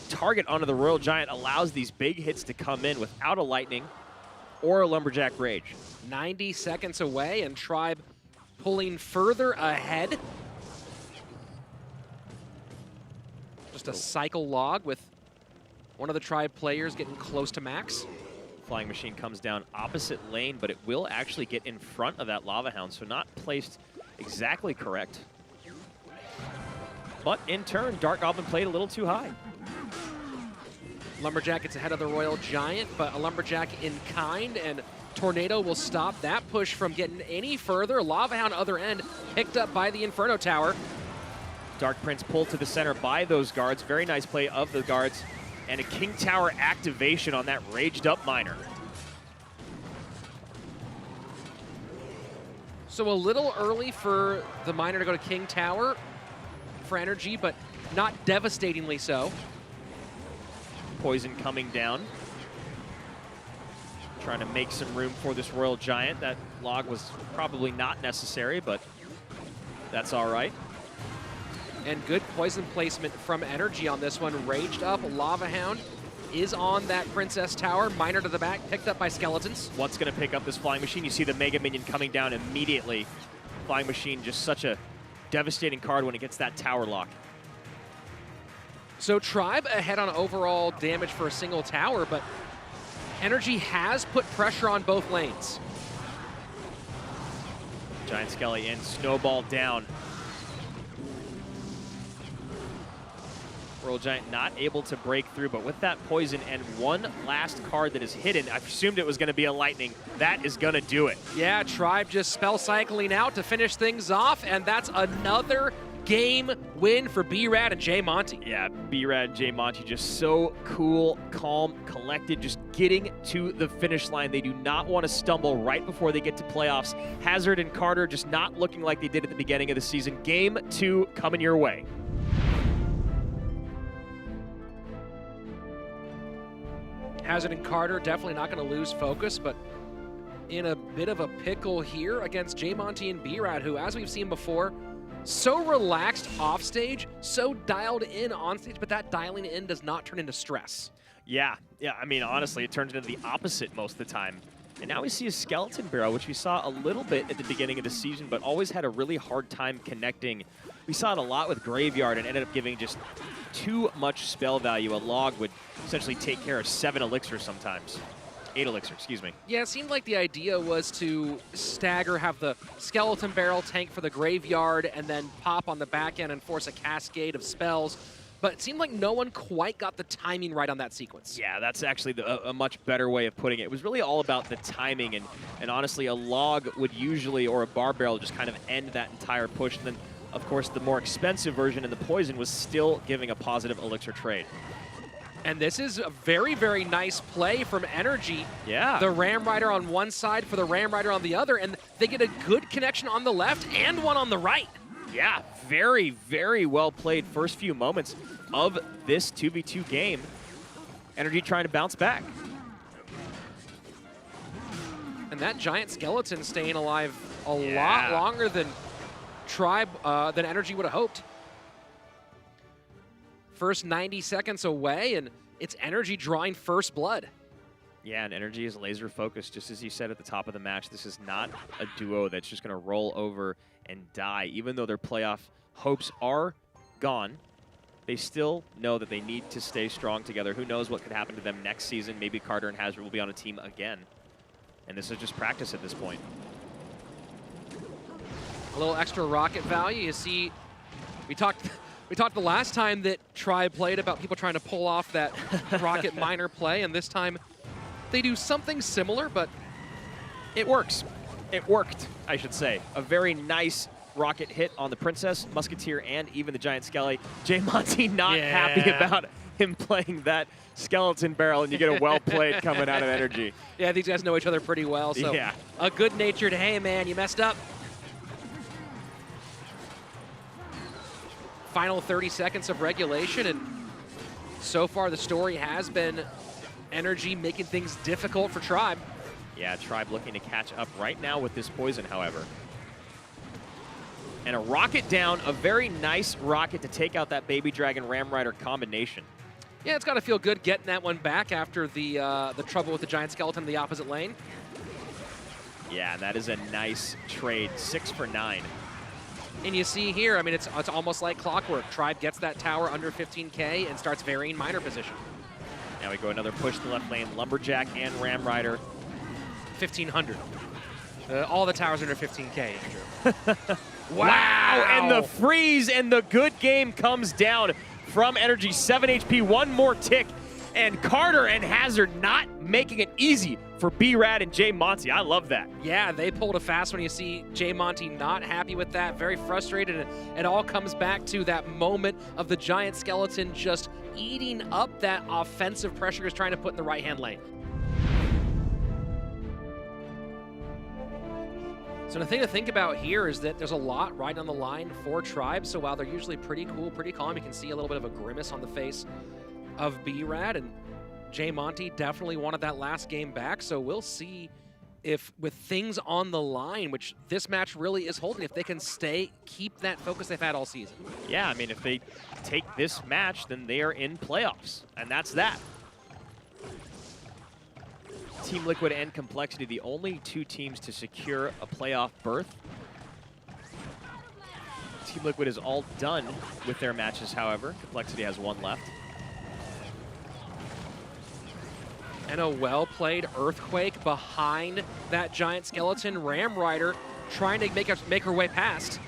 target onto the Royal Giant allows these big hits to come in without a Lightning or a Lumberjack Rage. 90 seconds away, and Tribe pulling further ahead. Just a cycle log with one of the Tribe players getting close to max. Flying Machine comes down opposite lane, but it will actually get in front of that Lava Hound, so not placed exactly correct. But in turn, Dark Goblin played a little too high. Lumberjack gets ahead of the Royal Giant, but a Lumberjack in kind, and Tornado will stop that push from getting any further. Lava Hound other end, picked up by the Inferno Tower. Dark Prince pulled to the center by those guards. Very nice play of the guards. And a King Tower activation on that raged up Miner. So a little early for the Miner to go to King Tower for energy, but not devastatingly so. Poison coming down. Trying to make some room for this Royal Giant. That log was probably not necessary, but that's all right. And good poison placement from energy on this one. Raged up, Lava Hound is on that Princess Tower. Miner to the back, picked up by Skeletons. What's going to pick up this Flying Machine? You see the Mega Minion coming down immediately. Flying Machine, just such a devastating card when it gets that tower lock. So Tribe ahead on overall damage for a single tower, but energy has put pressure on both lanes. Giant Skelly in, Snowball down. Royal Giant not able to break through, but with that poison and one last card that is hidden, I assumed it was going to be a Lightning. That is going to do it. Yeah, Tribe just spell cycling out to finish things off, and that's another game win for B-Rad and J Monty. Yeah, B-Rad and J Monty just so cool, calm, collected, just getting to the finish line. They do not want to stumble right before they get to playoffs. Hazard and Carter just not looking like they did at the beginning of the season. Game 2 coming your way. Hazard and Carter definitely not going to lose focus, but in a bit of a pickle here against J Monty and B-Rad, who, as we've seen before, so relaxed off stage, so dialed in on stage, but that dialing in does not turn into stress. Yeah, I mean, honestly, it turns into the opposite most of the time. And now we see a Skeleton Barrel, which we saw a little bit at the beginning of the season, but always had a really hard time connecting. We saw it a lot with Graveyard and ended up giving just too much spell value. A log would essentially take care of 7 elixirs sometimes. 8 elixir, excuse me. Yeah, it seemed like the idea was to stagger, have the Skeleton Barrel tank for the Graveyard, and then pop on the back end and force a cascade of spells. But it seemed like no one quite got the timing right on that sequence. Yeah, that's actually a much better way of putting it. It was really all about the timing, and honestly, a log would usually, or a bar barrel, just kind of end that entire push. And then, of course, the more expensive version in the poison was still giving a positive elixir trade. And this is a very, very nice play from Energy. Yeah. The Ram Rider on one side for the Ram Rider on the other, and they get a good connection on the left and one on the right. Yeah, very, very well played first few moments of this 2v2 game. Energy trying to bounce back. And that Giant Skeleton staying alive a lot longer than Tribe, than Energy would have hoped. First 90 seconds away, and it's Energy drawing first blood. Yeah, and Energy is laser focused, just as you said at the top of the match. This is not a duo that's just going to roll over and die. Even though their playoff hopes are gone, they still know that they need to stay strong together. Who knows what could happen to them next season? Maybe Carter and Hazard will be on a team again. And this is just practice at this point. A little extra rocket value. You see, we talked We talked the last time that Tribe played about people trying to pull off that Rocket Miner play, and this time they do something similar, but it works. It worked, I should say. A very nice rocket hit on the Princess, Musketeer, and even the Giant Skelly. Jay Monty not happy about him playing that skeleton barrel, and you get a well played coming out of Energy. Yeah, these guys know each other pretty well, so a good-natured, hey man, you messed up. Final 30 seconds of regulation, and so far the story has been Energy making things difficult for Tribe. Yeah, Tribe looking to catch up right now with this poison, however. And a rocket down, a very nice rocket to take out that Baby Dragon Ram Rider combination. Yeah, it's got to feel good getting that one back after the trouble with the Giant Skeleton in the opposite lane. Yeah, that is a nice trade, 6 for 9. And you see here, I mean, it's almost like clockwork. Tribe gets that tower under 15K and starts varying miner position. Now we go another push to the left lane, Lumberjack and Ram Rider. 1,500. All the towers under 15K, Andrew. Wow! And the freeze and the good game comes down from Energy. 7 HP, one more tick. And Carter and Hazard not making it easy for B-Rad and Jay Monty. I love that. Yeah, they pulled a fast one. You see Jay Monty not happy with that, very frustrated. And it all comes back to that moment of the Giant Skeleton just eating up that offensive pressure he's trying to put in the right-hand lane. So the thing to think about here is that there's a lot right on the line for Tribe. So while they're usually pretty cool, pretty calm, you can see a little bit of a grimace on the face of B-Rad, and Jay Monty definitely wanted that last game back. So we'll see if with things on the line, which this match really is holding, if they can keep that focus they've had all season. Yeah, I mean, if they take this match, then they are in playoffs, and that's that. Team Liquid and Complexity, the only two teams to secure a playoff berth. Team Liquid is all done with their matches, however. Complexity has one left. And a well-played Earthquake behind that Giant Skeleton. Ram Rider trying to make her way past.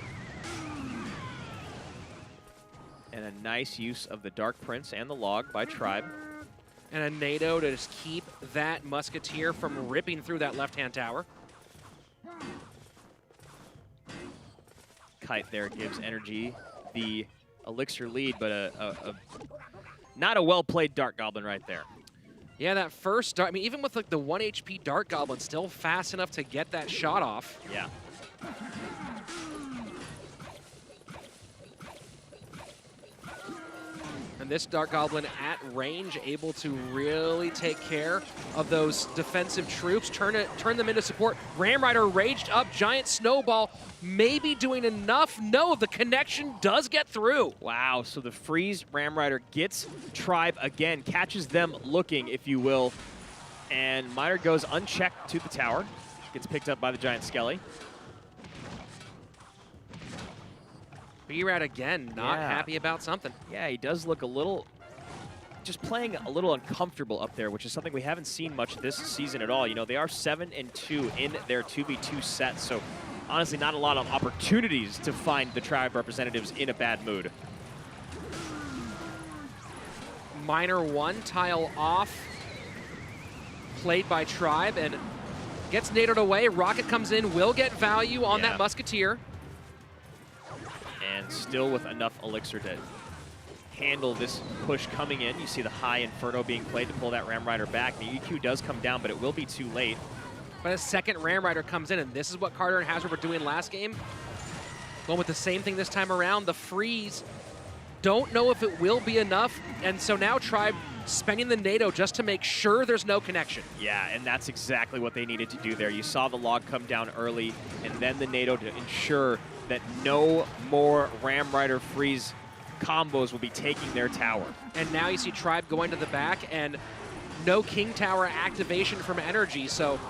And a nice use of the Dark Prince and the Log by Tribe. And a NATO to just keep that Musketeer from ripping through that left-hand tower. Kite there gives Energy the Elixir lead, but not a well-played Dark Goblin right there. Yeah, that first dart, I mean, even with like the 1 HP Dark Goblin, still fast enough to get that shot off. Yeah. And this Dark Goblin at range, able to really take care of those defensive troops, turn them into support. Ram Rider raged up, Giant Snowball, maybe doing enough. No, the connection does get through. Wow, so the freeze Ram Rider gets Tribe again, catches them looking, if you will. And Miner goes unchecked to the tower, gets picked up by the Giant Skelly. B-Rad again, not happy about something. Yeah, he does look a little, just playing a little uncomfortable up there, which is something we haven't seen much this season at all. You know, they are 7-2 in their 2v2 set, so honestly not a lot of opportunities to find the Tribe representatives in a bad mood. Miner one tile off, played by Tribe, and gets NATO'd away. Rocket comes in, will get value on that Musketeer. And still with enough Elixir to handle this push coming in. You see the high Inferno being played to pull that Ram Rider back. The EQ does come down, but it will be too late. But a second Ram Rider comes in, and this is what Carter and Hazard were doing last game. Going with the same thing this time around, the freeze. Don't know if it will be enough, and so now Tribe spending the NATO just to make sure there's no connection. Yeah, and that's exactly what they needed to do there. You saw the log come down early, and then the NATO to ensure that no more Ram Rider freeze combos will be taking their tower. And now you see Tribe going to the back, and no King Tower activation from Energy, so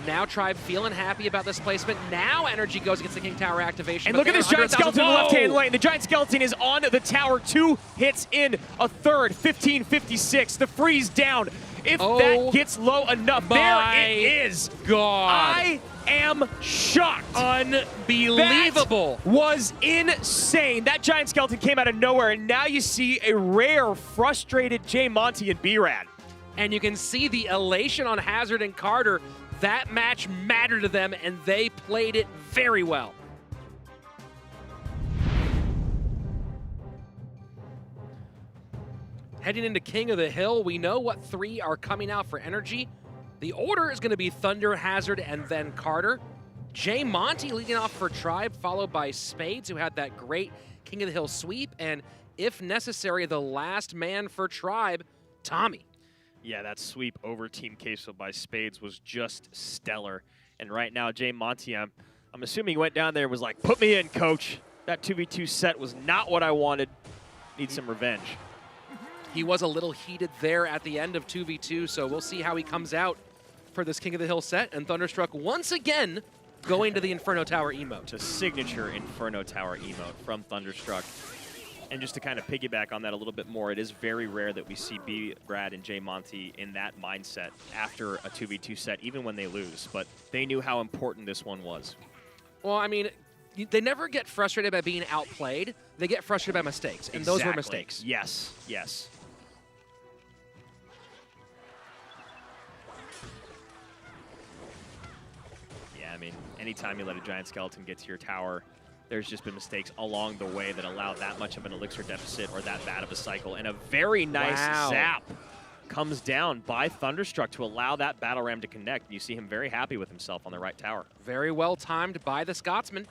now Tribe feeling happy about this placement. Now Energy goes against the King Tower activation. And look at this Giant Skeleton in the left-hand lane. The Giant Skeleton is on the tower. 2 hits in a third. 15-56. The freeze down. If that gets low enough, there it is. God. I am shocked. Unbelievable. That was insane. That giant skeleton came out of nowhere, and now you see a rare, frustrated J Monty and B-Rad. And you can see the elation on Hazard and Carter. That match mattered to them, and they played it very well. Heading into King of the Hill, we know what 3 are coming out for energy. The order is going to be Thunder, Hazard, and then Carter. J Monty leading off for Tribe, followed by Spades, who had that great King of the Hill sweep. And if necessary, the last man for Tribe, Tommy. Yeah, that sweep over Team Queso by Spades was just stellar. And right now, J Monty, I'm assuming he went down there and was like, put me in, coach. That 2v2 set was not what I wanted. Need some revenge. He was a little heated there at the end of 2v2, so we'll see how he comes out for this King of the Hill set. And Thunderstruck once again going to the Inferno Tower emote. A signature Inferno Tower emote from Thunderstruck. And just to kind of piggyback on that a little bit more, it is very rare that we see B, Brad, and J Monty in that mindset after a 2v2 set, even when they lose. But they knew how important this one was. Well, I mean, they never get frustrated by being outplayed. They get frustrated by mistakes, and those were mistakes. Yes, yes. Yeah, I mean, anytime you let a giant skeleton get to your tower, there's just been mistakes along the way that allow that much of an elixir deficit or that bad of a cycle. And a very nice zap comes down by Thunderstruck to allow that battle ram to connect. You see him very happy with himself on the right tower. Very well timed by the Scotsman.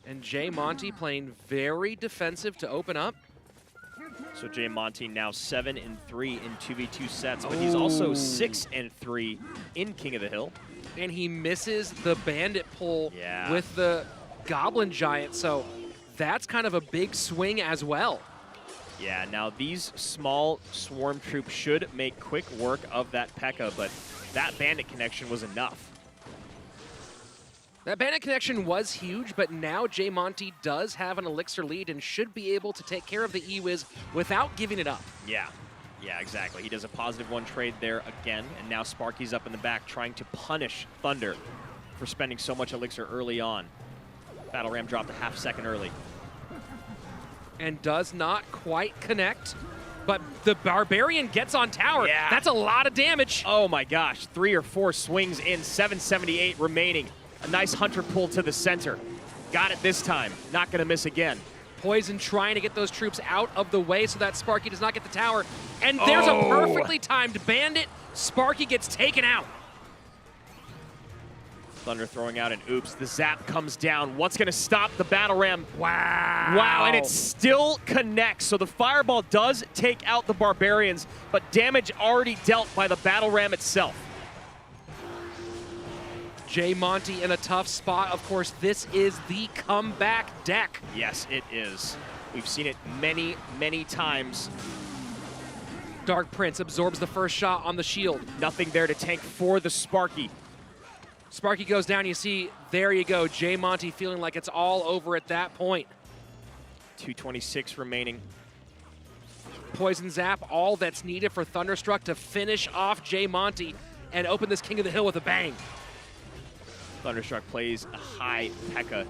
And J Monty playing very defensive to open up. So J Monty now 7-3 in 2v2 sets, but he's also 6-3 in King of the Hill. And he misses the bandit pull Yeah. with the Goblin Giant, so that's kind of a big swing as well. Yeah, now these small swarm troops should make quick work of that P.E.K.K.A, but that bandit connection was enough. That bandit connection was huge, but now J Monty does have an elixir lead and should be able to take care of the E-Wiz without giving it up. Yeah. Yeah, exactly. He does a +1 trade there again, and now Sparky's up in the back trying to punish Thunder for spending so much elixir early on. Battle Ram dropped a half second early. And does not quite connect, but the Barbarian gets on tower. Yeah. That's a lot of damage. Oh my gosh, 3 or 4 swings in, 778 remaining. A nice hunter pull to the center. Got it this time, not gonna miss again. Poison trying to get those troops out of the way so that Sparky does not get the tower. And there's a perfectly timed bandit. Sparky gets taken out. Thunder throwing out an oops. The zap comes down. What's going to stop the battle ram? Wow. Wow, and it still connects. So the fireball does take out the barbarians, but damage already dealt by the battle ram itself. J Monty in a tough spot. Of course, this is the comeback deck. Yes, it is. We've seen it many, many times. Dark Prince absorbs the first shot on the shield. Nothing there to tank for the Sparky. Sparky goes down. You see, there you go. J Monty feeling like it's all over at that point. 226 remaining. Poison Zap, all that's needed for Thunderstruck to finish off J Monty and open this King of the Hill with a bang. Thunderstruck plays a high P.E.K.K.A.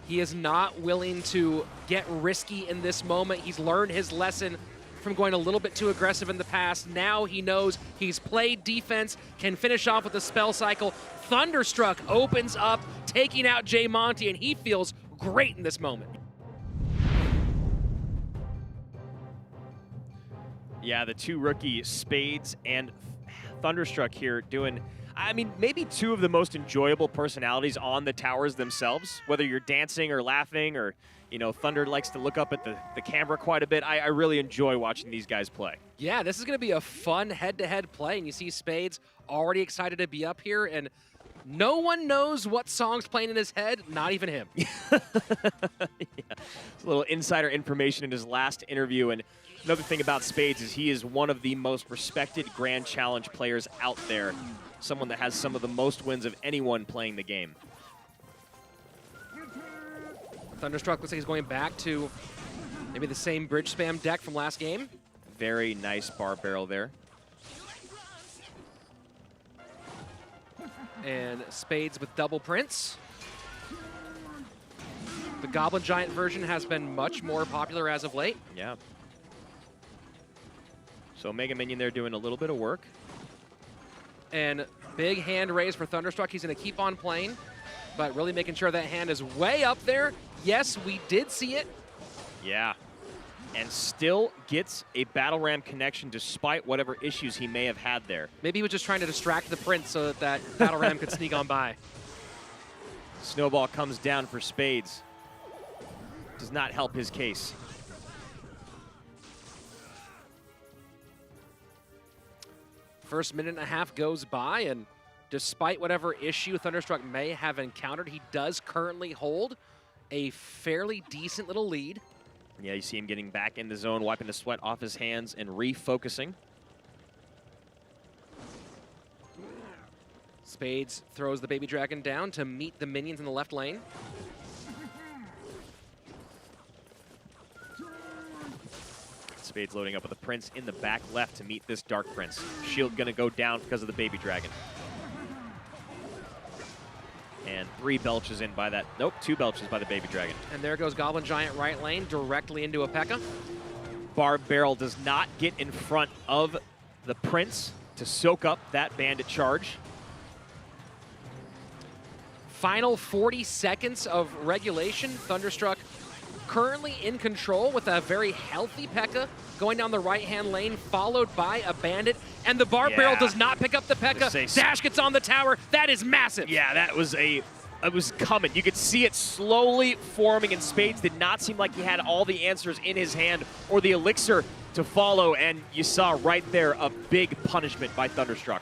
He is not willing to get risky in this moment. He's learned his lesson from going a little bit too aggressive in the past. Now he knows he's played defense, can finish off with a spell cycle. Thunderstruck opens up, taking out J Monty, and he feels great in this moment. Yeah, the two rookie Spades and Thunderstruck here doing, I mean, maybe two of the most enjoyable personalities on the towers themselves, whether you're dancing or laughing or, you know, Thunder likes to look up at the camera quite a bit. I really enjoy watching these guys play. Yeah, this is going to be a fun head-to-head play, and you see Spades already excited to be up here, and no one knows what song's playing in his head, not even him. Yeah. It's a little insider information in his last interview, and another thing about Spades is he is one of the most respected Grand Challenge players out there. Someone that has some of the most wins of anyone playing the game. Thunderstruck looks like he's going back to maybe the same bridge spam deck from last game. Very nice bar barrel there. And Spades with double Prince. The Goblin Giant version has been much more popular as of late. Yeah. So Mega Minion there doing a little bit of work. And big hand raise for Thunderstruck. He's going to keep on playing, but really making sure that hand is way up there. Yes, we did see it. Yeah. And still gets a Battle Ram connection despite whatever issues he may have had there. Maybe he was just trying to distract the Prince so that that Battle Ram could sneak on by. Snowball comes down for Spades. Does not help his case. First minute and a half goes by, and despite whatever issue Thunderstruck may have encountered, he does currently hold a fairly decent little lead. Yeah, you see him getting back in the zone, wiping the sweat off his hands and refocusing. Spades throws the Baby Dragon down to meet the minions in the left lane. Spades loading up with the Prince in the back left to meet this Dark Prince. Shield gonna go down because of the Baby Dragon. And 3 belches in by that. Nope, 2 belches by the Baby Dragon. And there goes Goblin Giant right lane directly into a P.E.K.K.A. Barb Barrel does not get in front of the Prince to soak up that bandit charge. Final 40 seconds of regulation. Thunderstruck currently in control with a very healthy P.E.K.K.A. going down the right-hand lane, followed by a bandit. And the Barb Barrel does not pick up the P.E.K.K.A. Dash gets on the tower. That is massive. Yeah, that was it was coming. You could see it slowly forming, and Spades did not seem like he had all the answers in his hand or the elixir to follow, and you saw right there a big punishment by Thunderstruck.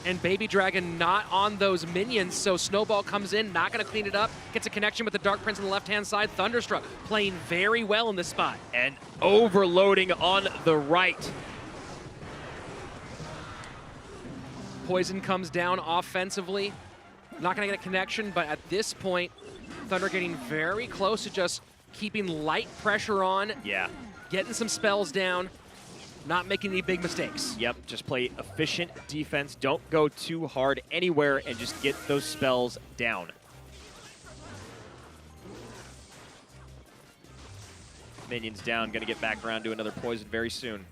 And Baby Dragon not on those minions, so Snowball comes in, not going to clean it up, gets a connection with the Dark Prince on the left-hand side. Thunderstruck playing very well in this spot. And overloading on the right. Poison comes down offensively. Not going to get a connection, but at this point, Thunder getting very close to just keeping light pressure on. Yeah. Getting some spells down. Not making any big mistakes. Yep, just play efficient defense. Don't go too hard anywhere and just get those spells down. Minions down, gonna get back around to another poison very soon.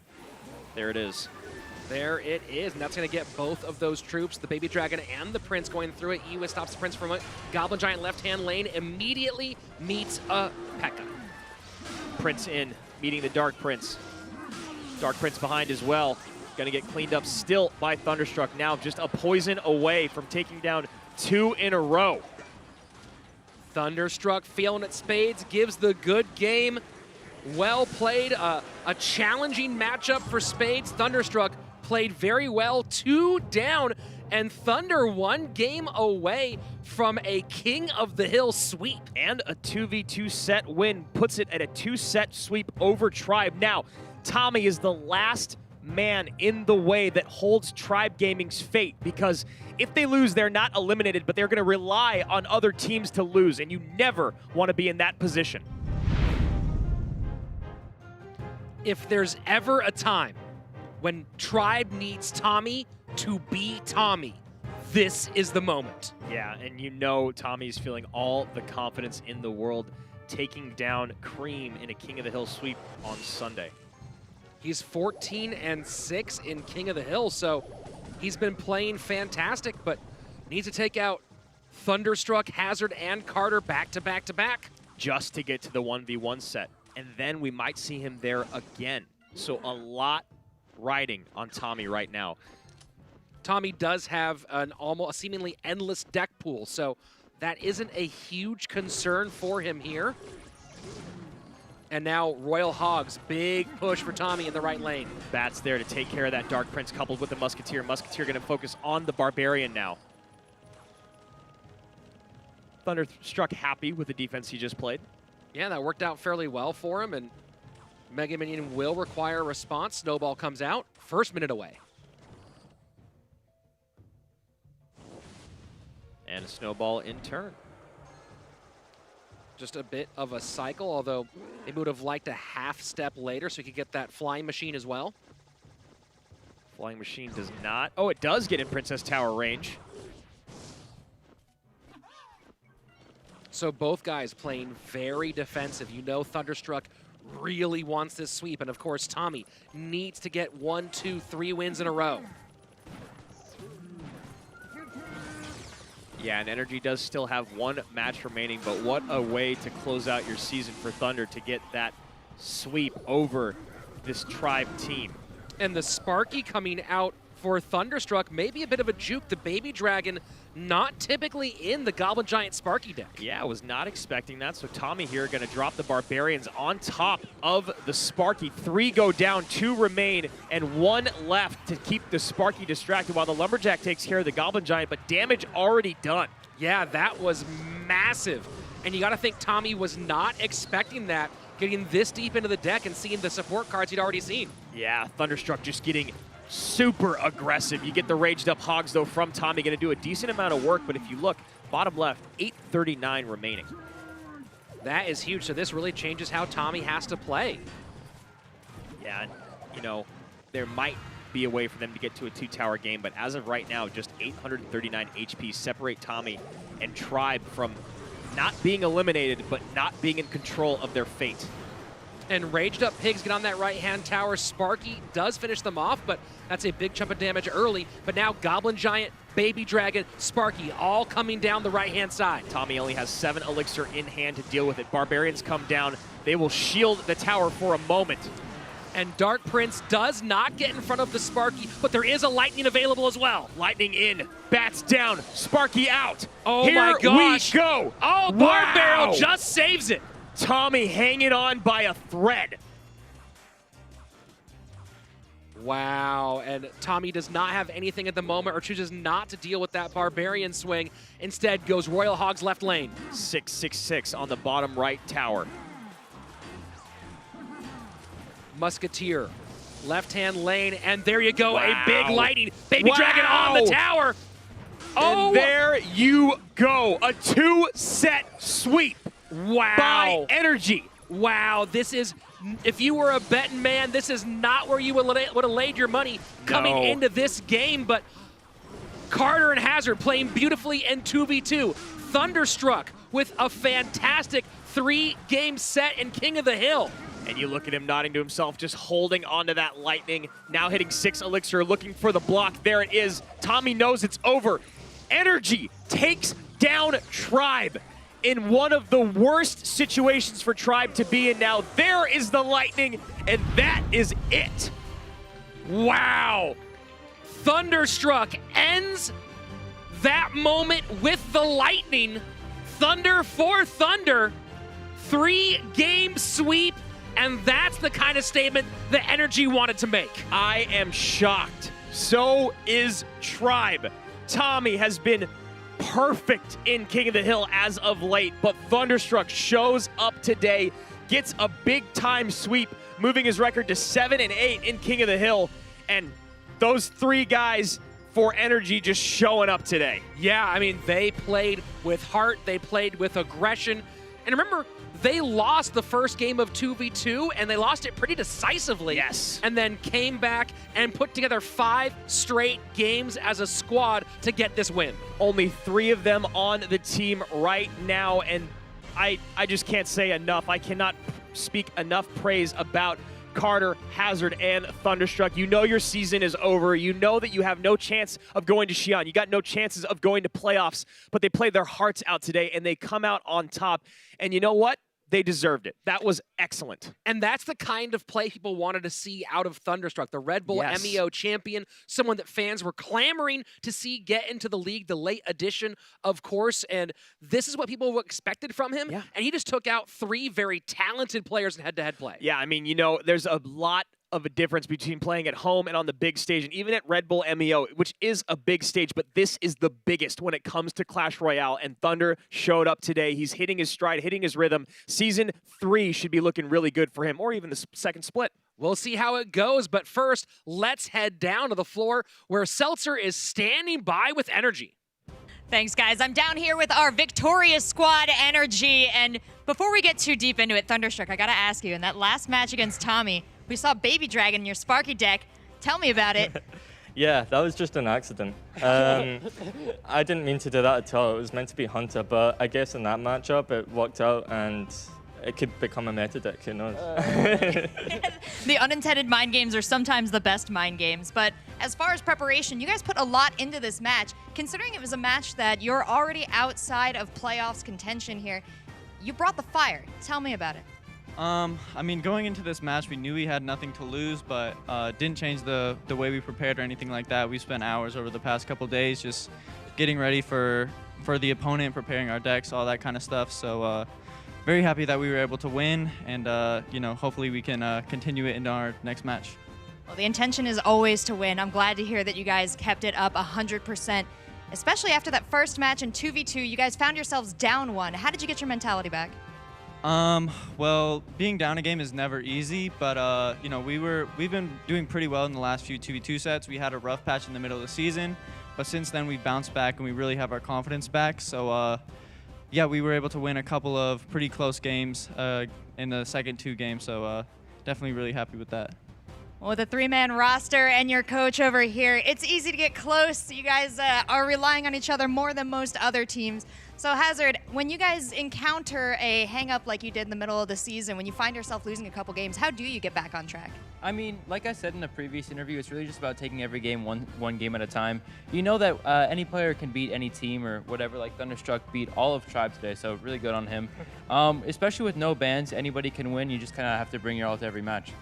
There it is. There it is, and that's going to get both of those troops, the Baby Dragon and the Prince, going through it. Ewa stops the Prince from a Goblin Giant left-hand lane, immediately meets a P.E.K.K.A. Prince in, meeting the Dark Prince. Dark Prince behind as well. Gonna get cleaned up still by Thunderstruck. Now just a poison away from taking down 2 in a row. Thunderstruck feeling it. Spades gives the good game. Well played. A challenging matchup for Spades. Thunderstruck played very well. 2 down, and Thunder 1 game away from a King of the Hill sweep. And a 2v2 set win puts it at a 2-set sweep over Tribe. Now, Tommy is the last man in the way that holds Tribe Gaming's fate, because if they lose, they're not eliminated, but they're going to rely on other teams to lose, and you never want to be in that position. If there's ever a time when Tribe needs Tommy to be Tommy, this is the moment. Yeah, and you know Tommy's feeling all the confidence in the world, taking down Cream in a King of the Hill sweep on Sunday. He's 14-6 in King of the Hill, so he's been playing fantastic, but needs to take out Thunderstruck, Hazard, and Carter back to back to back. Just to get to the 1v1 set. And then we might see him there again. So a lot riding on Tommy right now. Tommy does have an almost seemingly endless deck pool, so that isn't a huge concern for him here. And now Royal Hogs, big push for Tommy in the right lane. Bats there to take care of that Dark Prince coupled with the Musketeer. Musketeer going to focus on the Barbarian now. Thunderstruck happy with the defense he just played. Yeah, that worked out fairly well for him, and Mega Minion will require a response. Snowball comes out, first minute away. And a Snowball in turn. Just a bit of a cycle, although maybe would have liked a half step later so he could get that Flying Machine as well. Flying Machine does not. Oh, it does get in Princess Tower range. So both guys playing very defensive. You know Thunderstruck really wants this sweep. And of course, Tommy needs to get 1, 2, 3 wins in a row. Yeah, and Energy does still have one match remaining, but what a way to close out your season for Thunder to get that sweep over this Tribe team. And the Sparky coming out for Thunderstruck, maybe a bit of a juke. The Baby Dragon not typically in the Goblin Giant Sparky deck. Yeah, I was not expecting that. So Tommy here going to drop the Barbarians on top of the Sparky. 3 go down, 2 remain, and 1 left to keep the Sparky distracted while the Lumberjack takes care of the Goblin Giant, but damage already done. Yeah, that was massive. And you got to think Tommy was not expecting that, getting this deep into the deck and seeing the support cards he'd already seen. Yeah, Thunderstruck just getting super aggressive. You get the raged up Hogs though from Tommy, going to do a decent amount of work, but if you look, bottom left, 8:39 remaining. That is huge, so this really changes how Tommy has to play. Yeah, and, you know, there might be a way for them to get to a 2-tower game, but as of right now, just 839 HP separate Tommy and Tribe from not being eliminated, but not being in control of their fate. And Raged Up Pigs get on that right-hand tower. Sparky does finish them off, but that's a big chunk of damage early. But now Goblin Giant, Baby Dragon, Sparky all coming down the right-hand side. Tommy only has 7 elixir in hand to deal with it. Barbarians come down. They will shield the tower for a moment. And Dark Prince does not get in front of the Sparky, but there is a Lightning available as well. Lightning in, bats down, Sparky out. Oh Here my gosh. we go. Oh, Barb Barrel just saves it. Tommy hanging on by a thread. Wow, and Tommy does not have anything at the moment or chooses not to deal with that Barbarian swing. Instead goes Royal Hogs left lane. 666 on the bottom right tower. Musketeer, left-hand lane, and there you go, Wow. a big lightning. Baby Dragon on the tower. Oh, And there you go, a 2-set sweep. wow. By Energy. Wow, this is, if you were a betting man, this is not where you would have laid your money coming into this game, but Carter and Hazard playing beautifully in 2v2. Thunderstruck with a fantastic 3-game set in King of the Hill. And you look at him nodding to himself, just holding onto that lightning. Now hitting 6 elixir, looking for the block. There it is. Tommy knows it's over. Energy takes down Tribe in one of the worst situations for Tribe to be in now. There is the lightning, and that is it. Wow. Thunderstruck ends that moment with the lightning. Thunder for Thunder. 3-game sweep. And that's the kind of statement that Energy wanted to make. I am shocked. So is Tribe. Tommy has been perfect in King of the Hill as of late, but Thunderstruck shows up today, gets a big-time sweep, moving his record to 7-8 in King of the Hill, and those 3 guys for Energy just showing up today. Yeah, I mean, they played with heart, they played with aggression, and remember, they lost the first game of 2v2, and they lost it pretty decisively. Yes. And then came back and put together 5 straight games as a squad to get this win. Only 3 of them on the team right now, and I just can't say enough. I cannot speak enough praise about Carter, Hazard, and Thunderstruck. You know your season is over. You know that you have no chance of going to Xi'an. You got no chances of going to playoffs, but they played their hearts out today, and they come out on top. And you know what? They deserved it. That was excellent. And that's the kind of play people wanted to see out of Thunderstruck, the Red Bull Yes. MEO champion, someone that fans were clamoring to see get into the league, the late edition, of course. And this is what people expected from him. Yeah. And he just took out 3 very talented players in head-to-head play. Yeah, I mean, you know, there's a lot of a difference between playing at home and on the big stage, and even at Red Bull MEO, which is a big stage, but this is the biggest when it comes to Clash Royale, and Thunder showed up today. He's hitting his stride, hitting his rhythm. Season 3 should be looking really good for him, or even the second split. We'll see how it goes, but first, let's head down to the floor where Seltzer is standing by with Energy. Thanks, guys. I'm down here with our victorious squad, Energy, and before we get too deep into it, Thunderstruck, I gotta ask you, in that last match against Tommy, we saw Baby Dragon in your Sparky deck. Tell me about it. Yeah, that was just an accident. I didn't mean to do that at all. It was meant to be Hunter, but I guess in that matchup it worked out and it could become a meta deck, who knows? The unintended mind games are sometimes the best mind games, but as far as preparation, you guys put a lot into this match. Considering it was a match that you're already outside of playoffs contention here, you brought the fire. Tell me about it. I mean, going into this match, we knew we had nothing to lose, but didn't change the way we prepared or anything like that. We spent hours over the past couple days just getting ready for the opponent, preparing our decks, all that kind of stuff. So very happy that we were able to win, and you know, hopefully we can continue it into our next match. Well, the intention is always to win. I'm glad to hear that you guys kept it up 100%, especially after that first match in 2v2. You guys found yourselves down 1. How did you get your mentality back? Well, being down a game is never easy, but you know, we've been doing pretty well in the last few 2v2 sets. We had a rough patch in the middle of the season, but since then we bounced back and we really have our confidence back. So yeah, we were able to win a couple of pretty close games in the second 2 games, so definitely really happy with that. Well, with a 3-man roster and your coach over here, it's easy to get close. You guys are relying on each other more than most other teams. So Hazard, when you guys encounter a hang-up like you did in the middle of the season, when you find yourself losing a couple games, how do you get back on track? I mean, like I said in the previous interview, it's really just about taking every game one game at a time. You know that any player can beat any team or whatever. Like Thunderstruck beat all of Tribe today, so really good on him. Especially with no bans, anybody can win. You just kind of have to bring your all to every match.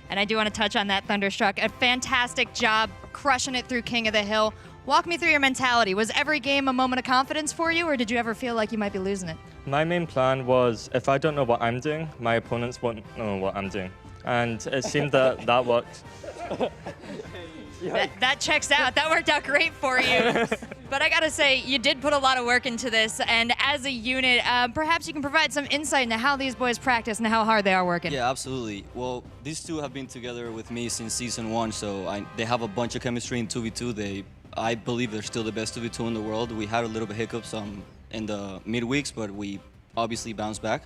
And I do want to touch on that, Thunderstruck. A fantastic job crushing it through King of the Hill. Walk me through your mentality. Was every game a moment of confidence for you, or did you ever feel like you might be losing it? My main plan was, if I don't know what I'm doing, my opponents won't know what I'm doing. And it seemed that that worked. That checks out. That worked out great for you. But I gotta say, you did put a lot of work into this, and as a unit, perhaps you can provide some insight into how these boys practice and how hard they are working. Yeah, absolutely. Well, these two have been together with me since season 1, so they have a bunch of chemistry in 2v2. I believe they're still the best 2v2 in the world. We had a little bit hiccups in the midweeks, but we obviously bounced back.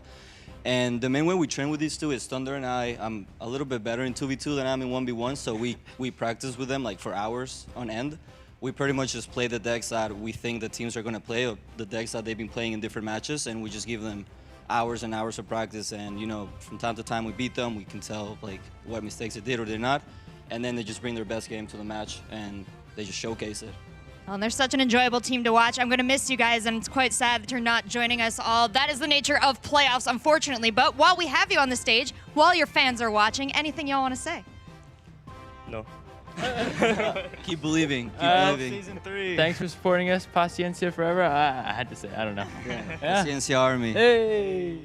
And the main way we train with these two is Thunder and I'm a little bit better in 2v2 than I'm in 1v1, so we practice with them like for hours on end. We pretty much just play the decks that we think the teams are going to play, or the decks that they've been playing in different matches, and we just give them hours and hours of practice. And, you know, from time to time we beat them, we can tell like what mistakes they did or did not, and then they just bring their best game to the match and they just showcase it. Well, and they're such an enjoyable team to watch. I'm going to miss you guys, and it's quite sad that you're not joining us all. That is the nature of playoffs, unfortunately. But while we have you on the stage, while your fans are watching, anything y'all want to say? No. Keep believing. Keep believing. Season 3. Thanks for supporting us, Paciencia forever. I had to say, I don't know. Yeah. Ciencia Army. Hey!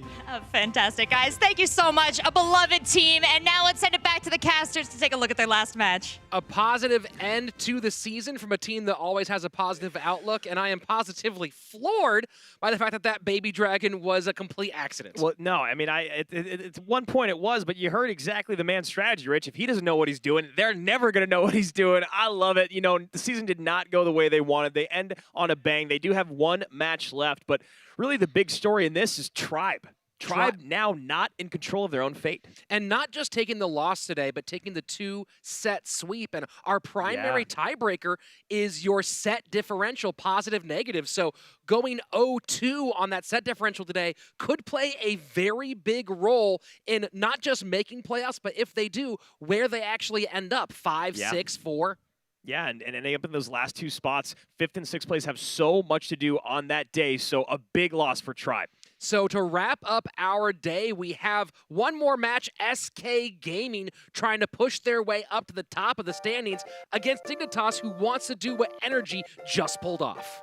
Fantastic, guys. Thank you so much. A beloved team. And now let's send it back to the casters to take a look at their last match. A positive end to the season from a team that always has a positive outlook, and I am positively floored by the fact that that baby dragon was a complete accident. Well, no, I mean, at one point it was, but you heard exactly the man's strategy, Rich. If he doesn't know what he's doing, they're never going to know what he's doing. I love it. You know, the season did not go the way they wanted. They end on a bang. They do have one match left, but really the big story in this is Tribe. Tribe now not in control of their own fate. And not just taking the loss today, but taking the 2-set sweep. And our primary tiebreaker is your set differential, positive, negative. So going 0-2 on that set differential today could play a very big role in not just making playoffs, but if they do, where they actually end up, 5, 6, 4. Yeah, and ending up in those last 2 spots, 5th and 6th place have so much to do on that day. So a big loss for Tribe. So to wrap up our day, we have one more match, SK Gaming trying to push their way up to the top of the standings against Dignitas, who wants to do what Energy just pulled off.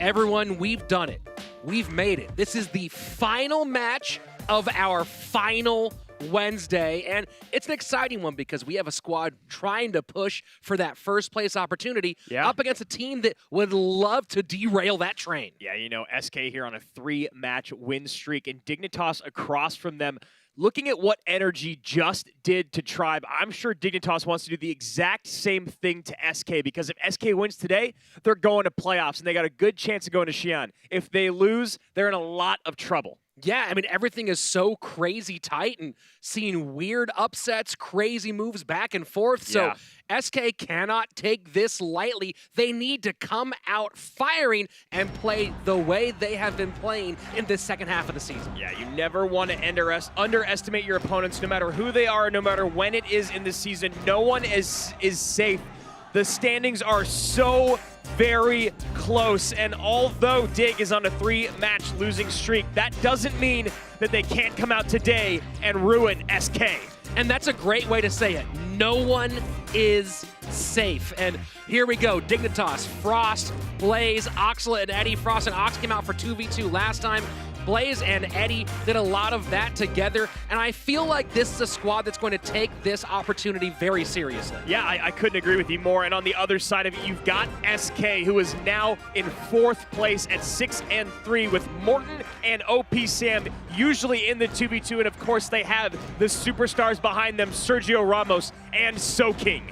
Everyone, we've done it. We've made it. This is the final match of our final Wednesday, and it's an exciting one because we have a squad trying to push for that first place opportunity up against a team that would love to derail that train. Yeah, you know, SK here on a 3-match win streak, and Dignitas across from them. Looking at what Energy just did to Tribe, I'm sure Dignitas wants to do the exact same thing to SK, because if SK wins today, they're going to playoffs, and they got a good chance of going to Xi'an. If they lose, they're in a lot of trouble. Yeah, I mean, everything is so crazy tight and seeing weird upsets, crazy moves back and forth. So SK cannot take this lightly. They need to come out firing and play the way they have been playing in this second half of the season. Yeah, you never want to underestimate your opponents, no matter who they are, no matter when it is in the season. No one is safe. The standings are so very close, and although Dig is on a 3-match losing streak, that doesn't mean that they can't come out today and ruin SK. And that's a great way to say it. No one is safe. And here we go. Dignitas, Frost, Blaze, Oxla, and Eddie. Frost and Ox came out for 2v2 last time. Blaze and Eddie did a lot of that together, and I feel like this is a squad that's going to take this opportunity very seriously. Yeah, I couldn't agree with you more. And on the other side of it, you've got SK, who is now in 4th place at 6-3 with Morton and OP Sam usually in the 2v2, and of course they have the superstars behind them, Sergio Ramos and Soking.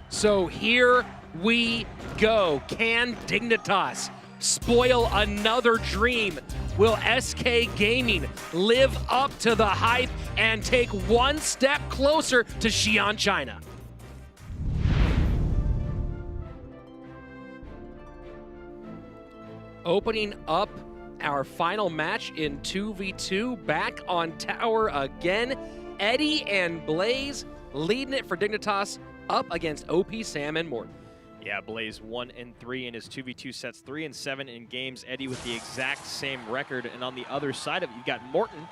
So here we go. Can Dignitas spoil another dream? Will SK Gaming live up to the hype and take one step closer to Xi'an, China? Opening up our final match in 2v2, back on tower again. Eddie and Blaze leading it for Dignitas up against OP Sam and Morton. Yeah, Blaze 1-3 in his 2v2 sets, 3-7 in games. Eddie with the exact same record. And on the other side of it, you've got Morton,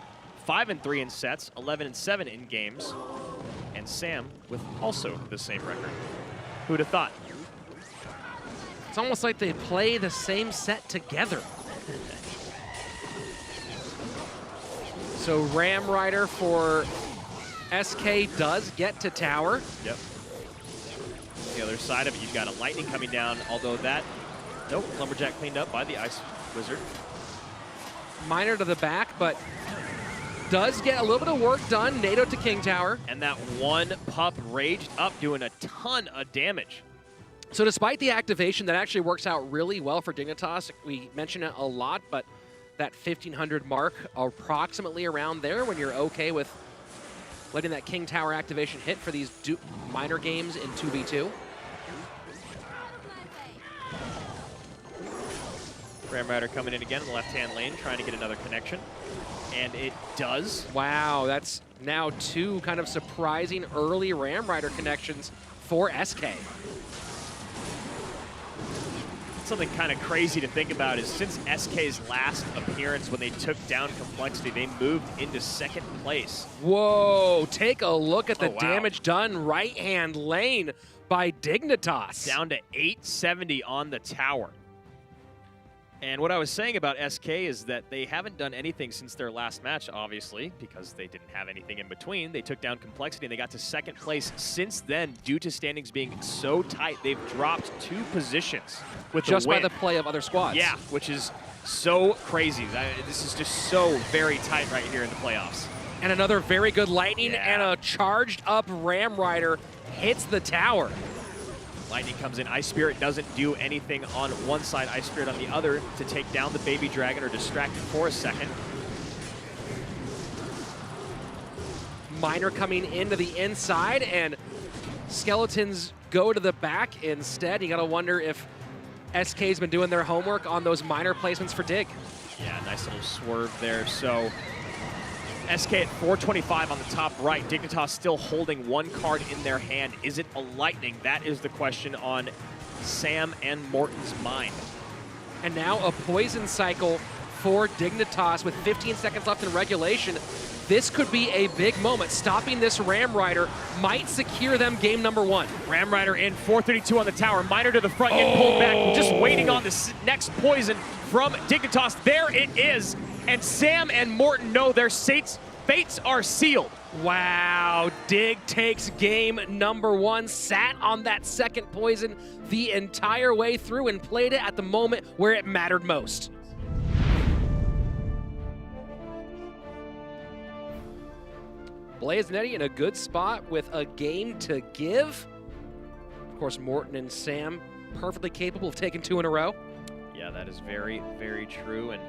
5-3 in sets, 11-7 in games. And Sam with also the same record. Who'd have thought? It's almost like they play the same set together. So Ram Rider for SK does get to tower. Yep. The other side of it, you've got a lightning coming down, although that, nope, Lumberjack cleaned up by the Ice Wizard. Miner to the back, but does get a little bit of work done. NATO to King Tower. And that one pup raged up, doing a ton of damage. So despite the activation, that actually works out really well for Dignitas. We mention it a lot, but that 1500 mark, approximately around there, when you're okay with letting that King Tower activation hit for these minor games in 2v2. Ram Rider coming in again in the left-hand lane, trying to get another connection. And it does. Wow, that's now 2 kind of surprising early Ram Rider connections for SK. Something kind of crazy to think about is since SK's last appearance when they took down Complexity, they moved into 2nd place. Whoa, take a look at the wow. damage done right-hand lane by Dignitas. Down to 870 on the tower. And what I was saying about SK is that they haven't done anything since their last match, obviously, because they didn't have anything in between. They took down Complexity and they got to 2nd place. Since then, due to standings being so tight, they've dropped 2 positions with just the win. by the play of other squads. Yeah, which is so crazy. This is just so very tight right here in the playoffs. And another very good lightning and a charged up Ram Rider hits the tower. Lightning comes in. Ice Spirit doesn't do anything on one side, Ice Spirit on the other to take down the Baby Dragon or distract it for a second. Miner coming into the inside, and Skeletons go to the back instead. You gotta wonder if SK's been doing their homework on those Miner placements for Dig. Yeah, nice little swerve there. So SK at 425 on the top right. Dignitas still holding 1 card in their hand. Is it a Lightning? That is the question on Sam and Morton's mind. And now a poison cycle for Dignitas with 15 seconds left in regulation. This could be a big moment. Stopping this Ram Rider might secure them game number 1. Ram Rider in, 432 on the tower. Miner to the front, getting pulled back. Just waiting on the next poison from Dignitas. There it is. And Sam and Morton know their fates are sealed. Wow, Dig takes game number 1, sat on that 2nd poison the entire way through and played it at the moment where it mattered most. Blaze and Eddie in a good spot with a game to give. Of course, Morton and Sam perfectly capable of taking 2 in a row. Yeah, that is very, very true. And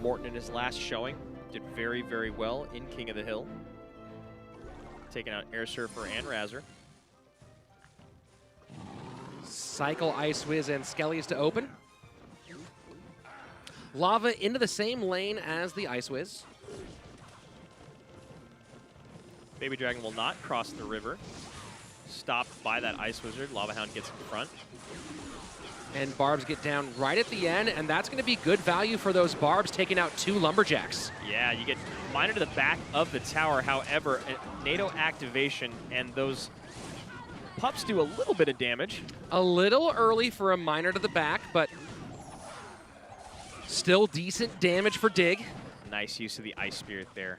Morton in his last showing Did very, very well in King of the Hill. Taking out Air Surfer and Razzer. Cycle, Ice Wiz, and Skellies to open. Lava into the same lane as the Ice Wiz. Baby Dragon will not cross the river. Stopped by that Ice Wizard. Lava Hound gets in front. And Barbs get down right at the end, and that's going to be good value for those Barbs, taking out 2 Lumberjacks. Yeah, you get Miner to the back of the tower. However, NATO activation and those pups do a little bit of damage. A little early for a Miner to the back, but still decent damage for Dig. Nice use of the Ice Spirit there.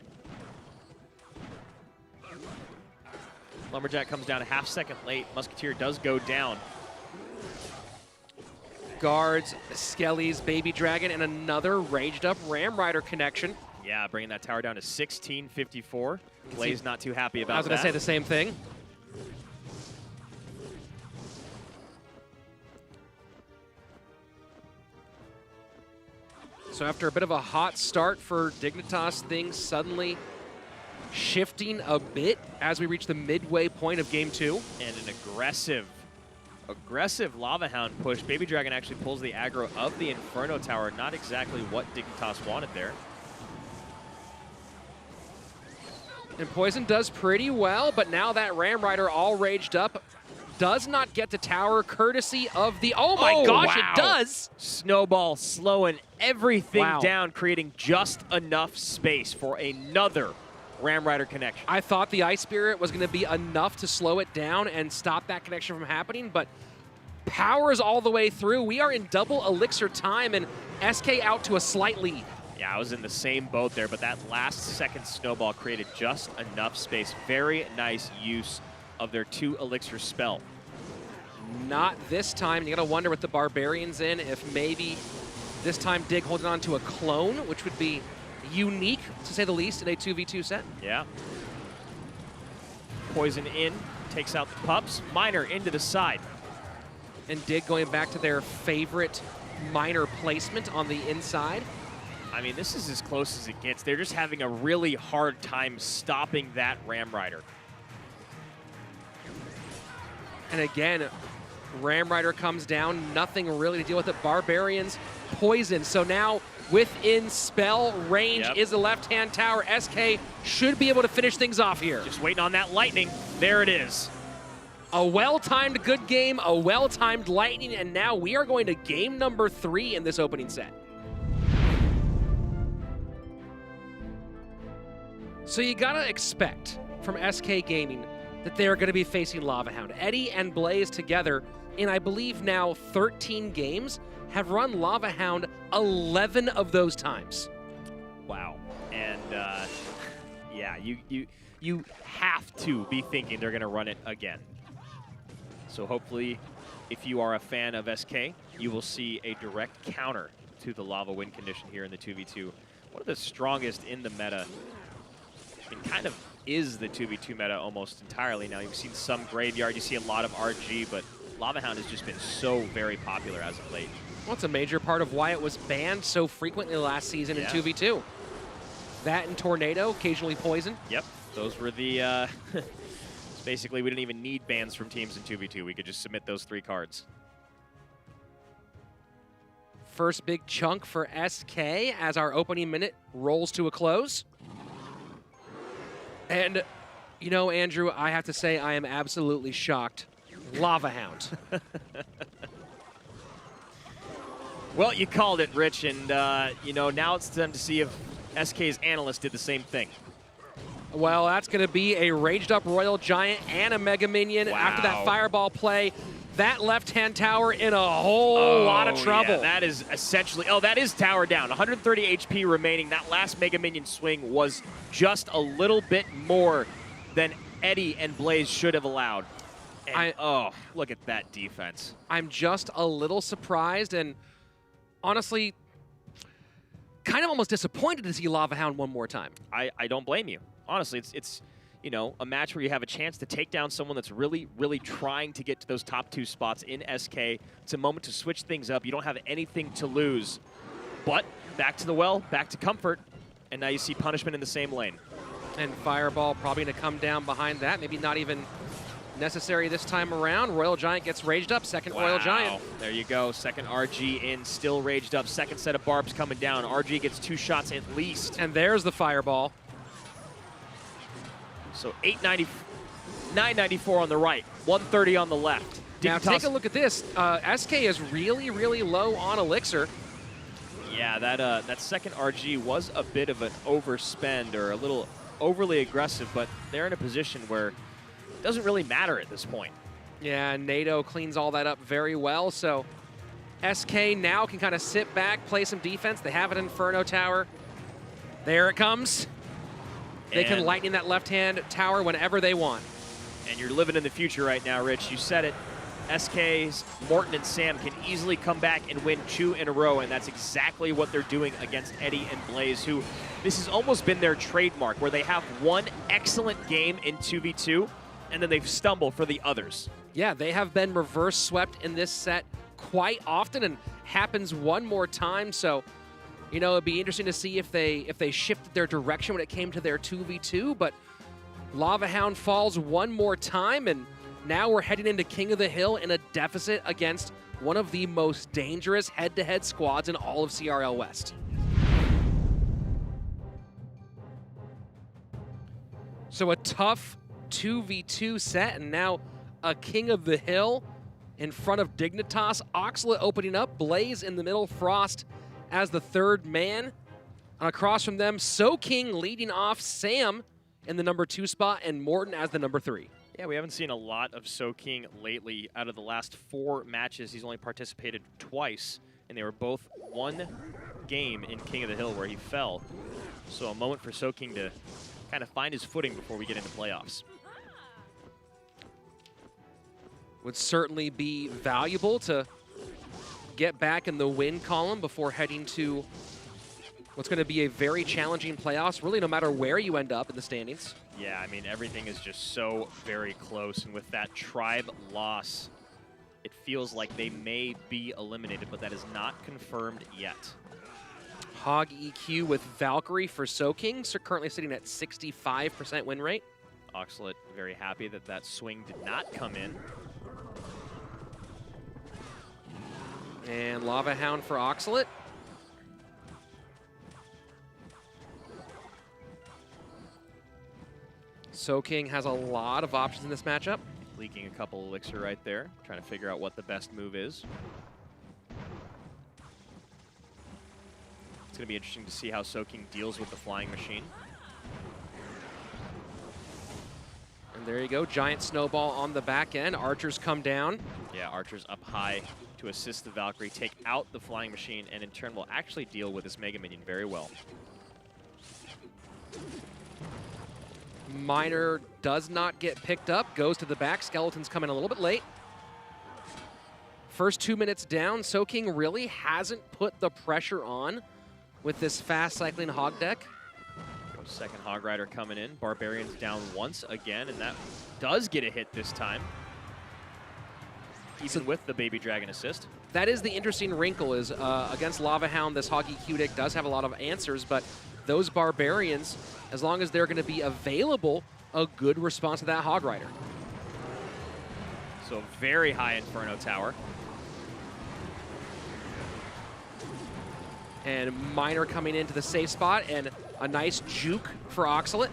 Lumberjack comes down a half-second late. Musketeer does go down. Guards, Skellies, Baby Dragon, and another raged up Ram Rider connection. Yeah, bringing that tower down to 1654. Blaze not too happy about that. I was going to say the same thing. So after a bit of a hot start for Dignitas, things suddenly shifting a bit as we reach the midway point of Game 2. And an aggressive Lava Hound push. Baby Dragon actually pulls the aggro of the Inferno Tower. Not exactly what Dignitas wanted there. And Poison does pretty well, but now that Ram Rider all raged up does not get to tower courtesy of the... Oh my gosh, wow. It does! Snowball slowing everything Wow. down, creating just enough space for another Ram Rider connection. I thought the Ice Spirit was going to be enough to slow it down and stop that connection from happening, but powers all the way through. We are in double elixir time, and SK out to a slight lead. Yeah, I was in the same boat there, but that last second snowball created just enough space. Very nice use of their 2 elixir spell. Not this time. You got to wonder with the Barbarians in if maybe this time Dig holding on to a clone, which would be unique, to say the least, in a 2v2 set. Yeah. Poison in, takes out the pups. Miner into the side. And Dig going back to their favorite Miner placement on the inside. I mean, this is as close as it gets. They're just having a really hard time stopping that Ram Rider. And again, Ram Rider comes down, nothing really to deal with it. Barbarians poison. So now within spell range is the left-hand tower. SK should be able to finish things off here. Just waiting on that lightning. There it is. A well-timed good game, a well-timed lightning, and now we are going to game number 3 in this opening set. So you gotta expect from SK Gaming that they're gonna be facing Lava Hound. Eddie and Blaze together in, I believe now, 13 games, have run Lava Hound 11 of those times. Wow. And yeah, you have to be thinking they're gonna run it again. So hopefully, if you are a fan of SK, you will see a direct counter to the Lava win condition here in the 2v2. One of the strongest in the meta. It kind of is the 2v2 meta almost entirely now. You've seen some Graveyard, you see a lot of RG, but Lava Hound has just been so very popular as of late. Well, it's a major part of why it was banned so frequently last season in 2v2. That and Tornado, occasionally Poison. Yep, those were the... basically, we didn't even need bans from teams in 2v2. We could just submit those 3 cards. First big chunk for SK as our opening minute rolls to a close. And, you know, Andrew, I have to say I am absolutely shocked. Lava Hound. Well, you called it, Rich, and, you know, now it's time to see if SK's analyst did the same thing. Well, that's going to be a raged up Royal Giant and a Mega Minion after that Fireball play. That left-hand tower in a whole lot of trouble. Yeah, that is essentially... Oh, that is tower down. 130 HP remaining. That last Mega Minion swing was just a little bit more than Eddie and Blaze should have allowed. And, oh, look at that defense. I'm just a little surprised and honestly kind of almost disappointed to see Lava Hound one more time. I don't blame you. Honestly, it's you know, a match where you have a chance to take down someone that's really, really trying to get to those top 2 spots in SK. It's a moment to switch things up. You don't have anything to lose. But back to the well, back to comfort. And now you see punishment in the same lane. And Fireball probably going to come down behind that. Maybe not even necessary this time around. Royal Giant gets raged up. Second Royal Giant. There you go. Second RG in, still raged up. Second set of barbs coming down. RG gets 2 shots at least. And there's the Fireball. So 994 on the right, 130 on the left. Now Dignitas, take a look at this. SK is really, really low on Elixir. yeah, that second RG was a bit of an overspend or a little overly aggressive, but they're in a position where it doesn't really matter at this point. Yeah, NATO cleans all that up very well. So SK now can kind of sit back, play some defense. They have an Inferno Tower. There it comes. They can And- lightning that left-hand tower whenever they want. And you're living in the future right now, Rich. You said it. SK's Morton and Sam can easily come back and win 2 in a row, and that's exactly what they're doing against Eddie and Blaze, who this has almost been their trademark, where they have one excellent game in 2v2, and then they've stumbled for the others. Yeah, they have been reverse swept in this set quite often, and happens one more time. So, you know, it'd be interesting to see if they shifted their direction when it came to their 2v2. But Lava Hound falls one more time, and now we're heading into King of the Hill in a deficit against one of the most dangerous head-to-head squads in all of CRL West. So a tough 2v2 set, and now a King of the Hill in front of Dignitas. Oxalate opening up, Blaze in the middle, Frost as the third man. And across from them, Soking leading off, Sam in the number 2 spot, and Morton as the number 3. Yeah, we haven't seen a lot of Soking lately. Out of the last 4 matches, he's only participated twice, and they were both one game in King of the Hill where he fell. So a moment for Soking to kind of find his footing before we get into playoffs. Would certainly be valuable to get back in the win column before heading to what's going to be a very challenging playoffs, really no matter where you end up in the standings. Yeah, I mean, everything is just so very close, and with that Tribe loss, it feels like they may be eliminated, but that is not confirmed yet. Hog EQ with Valkyrie for Soking, so currently sitting at 65% win rate. Oxalate very happy that that swing did not come in. And Lava Hound for Oxalate. Soking has a lot of options in this matchup. Leaking a couple elixir right there, trying to figure out what the best move is. It's going to be interesting to see how Soking deals with the flying machine. And there you go, giant snowball on the back end. Archers come down. Yeah, Archer's up high to assist the Valkyrie, take out the flying machine, and in turn will actually deal with this Mega Minion very well. Miner does not get picked up, goes to the back. Skeletons come in a little bit late. First 2 minutes down, Soking really hasn't put the pressure on with this fast cycling Hog deck. Second Hog Rider coming in. Barbarian's down once again, and that does get a hit this time. Even with the Baby Dragon assist. That is the interesting wrinkle is against Lava Hound, this Hog EQ deck does have a lot of answers, but those Barbarians, as long as they're going to be available, a good response to that Hog Rider. So very high Inferno Tower. And Miner coming into the safe spot, and a nice juke for Oxalate.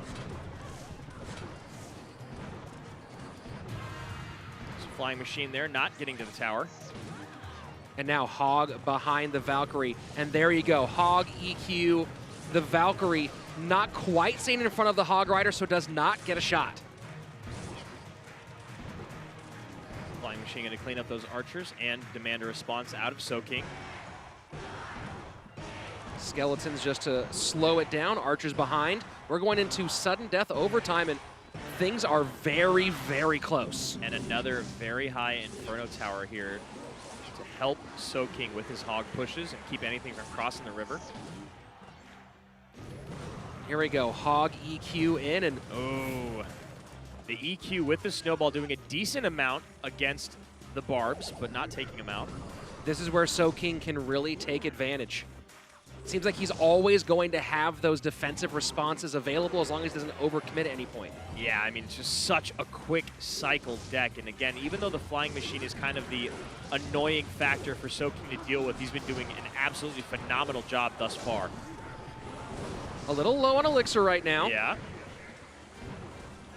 So flying machine there, not getting to the tower. And now Hog behind the Valkyrie. And there you go, Hog EQ, the Valkyrie not quite staying in front of the Hog Rider, so does not get a shot. Flying machine going to clean up those archers and demand a response out of Soking. Skeletons just to slow it down. Archers behind. We're going into sudden death overtime, and things are very, very close. And another very high Inferno Tower here to help Soking with his hog pushes and keep anything from crossing the river. Here we go. Hog EQ in, and oh, the EQ with the snowball doing a decent amount against the barbs, but not taking them out. this is where Soking can really take advantage. Seems like he's always going to have those defensive responses available as long as he doesn't overcommit at any point. Yeah, I mean, it's just such a quick cycle deck. And again, even though the Flying Machine is kind of the annoying factor for Soaking to deal with, he's been doing an absolutely phenomenal job thus far. A little low on Elixir right now. Yeah.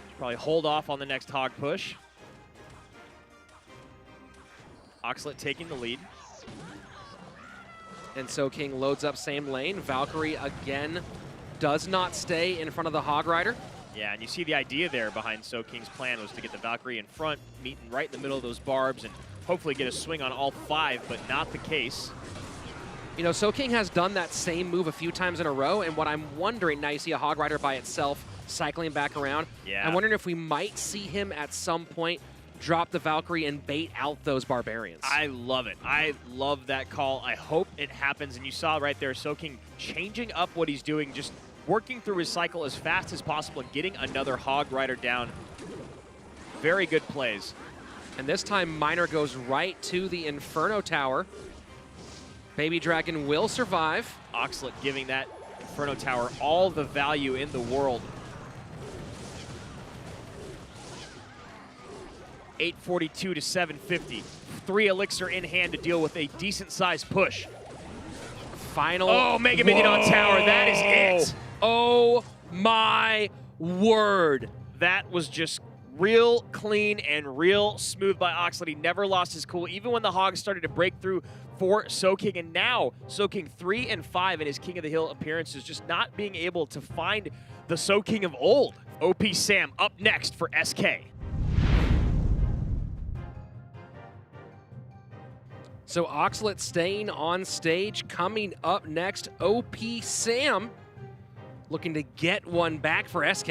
Should probably hold off on the next hog push. Oxlet taking the lead. And Soaking loads up same lane. Valkyrie again does not stay in front of the Hog Rider. Yeah, and you see the idea there behind Soaking's plan was to get the Valkyrie in front, meeting right in the middle of those barbs, and hopefully get a swing on all 5, but not the case. You know, Soaking has done that same move a few times in a row, and what I'm wondering, now you see a Hog Rider by itself cycling back around. Yeah. I'm wondering if we might see him at some point drop the Valkyrie and bait out those Barbarians. I love it. I love that call. I hope it happens. And you saw right there, Soaking changing up what he's doing, just working through his cycle as fast as possible and getting another Hog Rider down. Very good plays. And this time, Miner goes right to the Inferno Tower. Baby Dragon will survive. Oxlet giving that Inferno Tower all the value in the world. 842 to 750. 3 Elixir in hand to deal with a decent-sized push. Final. Oh, Mega Minion on tower. That is it. Oh my word. That was just real clean and real smooth by Oxlet. He never lost his cool, even when the Hogs started to break through for Soaking. And now Soaking 3 and 5 in his King of the Hill appearances, just not being able to find the Soaking of old. OP Sam up next for SK. So Oxlet staying on stage. Coming up next, OP Sam looking to get one back for SK.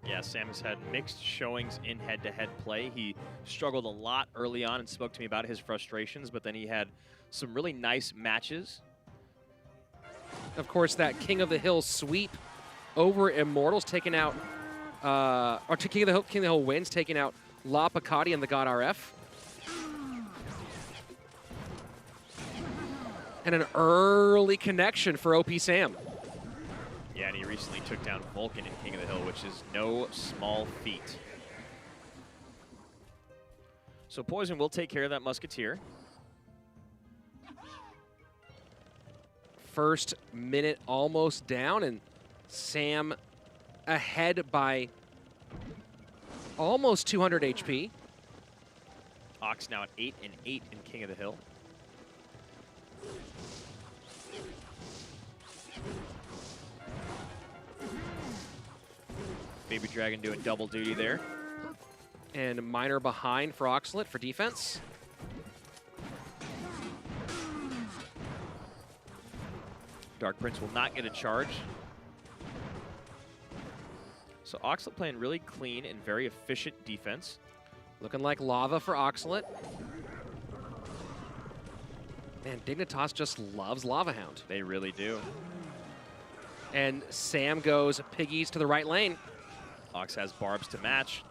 Yeah, Sam has had mixed showings in head-to-head play. He struggled a lot early on and spoke to me about his frustrations, but then he had some really nice matches. Of course, that King of the Hill sweep over Immortals, taking out, King of the Hill wins, taking out La Picati and the God RF. And an early connection for OP Sam. Yeah, and he recently took down Vulcan in King of the Hill, which is no small feat. So Poison will take care of that Musketeer. First minute almost down, and Sam ahead by almost 200 HP. Ox now at 8 and 8 in King of the Hill. Baby Dragon doing double duty there. And Miner behind for Oxlet for defense. Dark Prince will not get a charge. So Oxlet playing really clean and very efficient defense. Looking like lava for Oxlet. Man, Dignitas just loves Lava Hound. They really do. And Sam goes piggies to the right lane. Ox has barbs to match.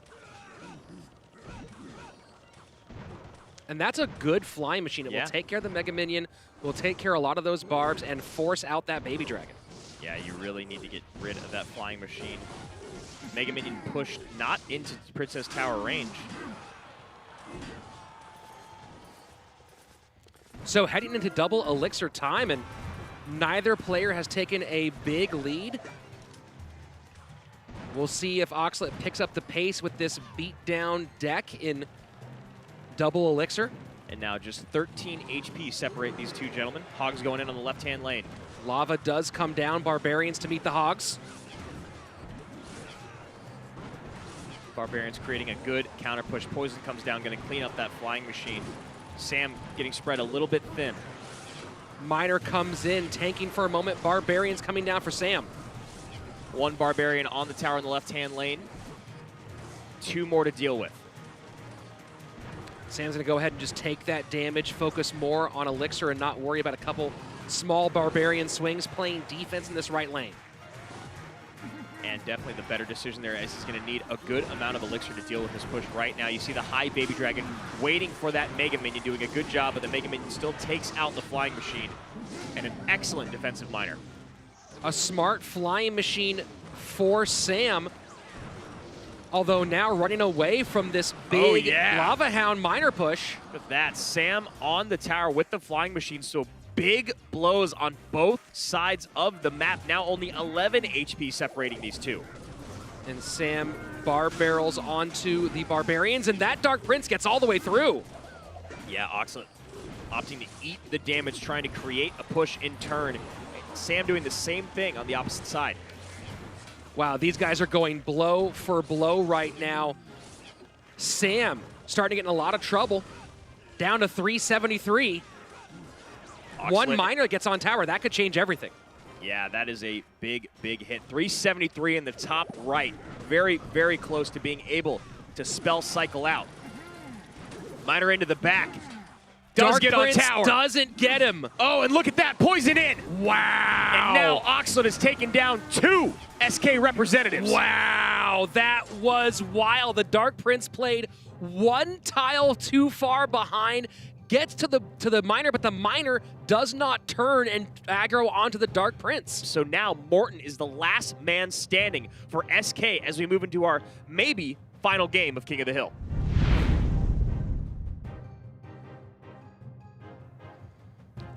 And that's a good flying machine. It will take care of the Mega Minion, will take care of a lot of those barbs, and force out that Baby Dragon. Yeah, you really need to get rid of that flying machine. Mega Minion pushed not into Princess Tower range. So heading into double Elixir time, and neither player has taken a big lead. We'll see if Oxlet picks up the pace with this beat-down deck in double Elixir. And now just 13 HP separate these two gentlemen. Hogs going in on the left-hand lane. Lava does come down, Barbarians to meet the Hogs. Barbarians creating a good counter push. Poison comes down, going to clean up that flying machine. Sam getting spread a little bit thin. Miner comes in, tanking for a moment. Barbarians coming down for Sam. One Barbarian on the tower in the left-hand lane. 2 more to deal with. Sam's going to go ahead and just take that damage, focus more on Elixir, and not worry about a couple small Barbarian swings, playing defense in this right lane. And definitely the better decision there, as he's going to need a good amount of Elixir to deal with this push right now. You see the high Baby Dragon waiting for that Mega Minion, doing a good job, but the Mega Minion still takes out the flying machine. and an excellent defensive miner. A smart flying machine for Sam. Although now running away from this big Lava Hound miner push. Look at that, Sam on the tower with the flying machine, so big blows on both sides of the map. Now only 11 HP separating these two. And Sam bar barrels onto the Barbarians, and that Dark Prince gets all the way through. Yeah, Oxlade opting to eat the damage, trying to create a push in turn. Sam doing the same thing on the opposite side. Wow, these guys are going blow for blow right now. Sam starting to get in a lot of trouble. Down to 373. Oxlade. One miner gets on tower. That could change everything. Yeah, that is a big, big hit. 373 in the top right. Very, very close to being able to spell cycle out. Miner into the back. Does Dark get Prince on tower. Doesn't get him. Oh, and look at that. Poison in. Wow. And now Oxlade has taken down 2 SK representatives. Wow, that was wild. The Dark Prince played one tile too far behind, gets to the miner, but the miner does not turn and aggro onto the Dark Prince. So now Morten is the last man standing for SK as we move into our maybe final game of King of the Hill.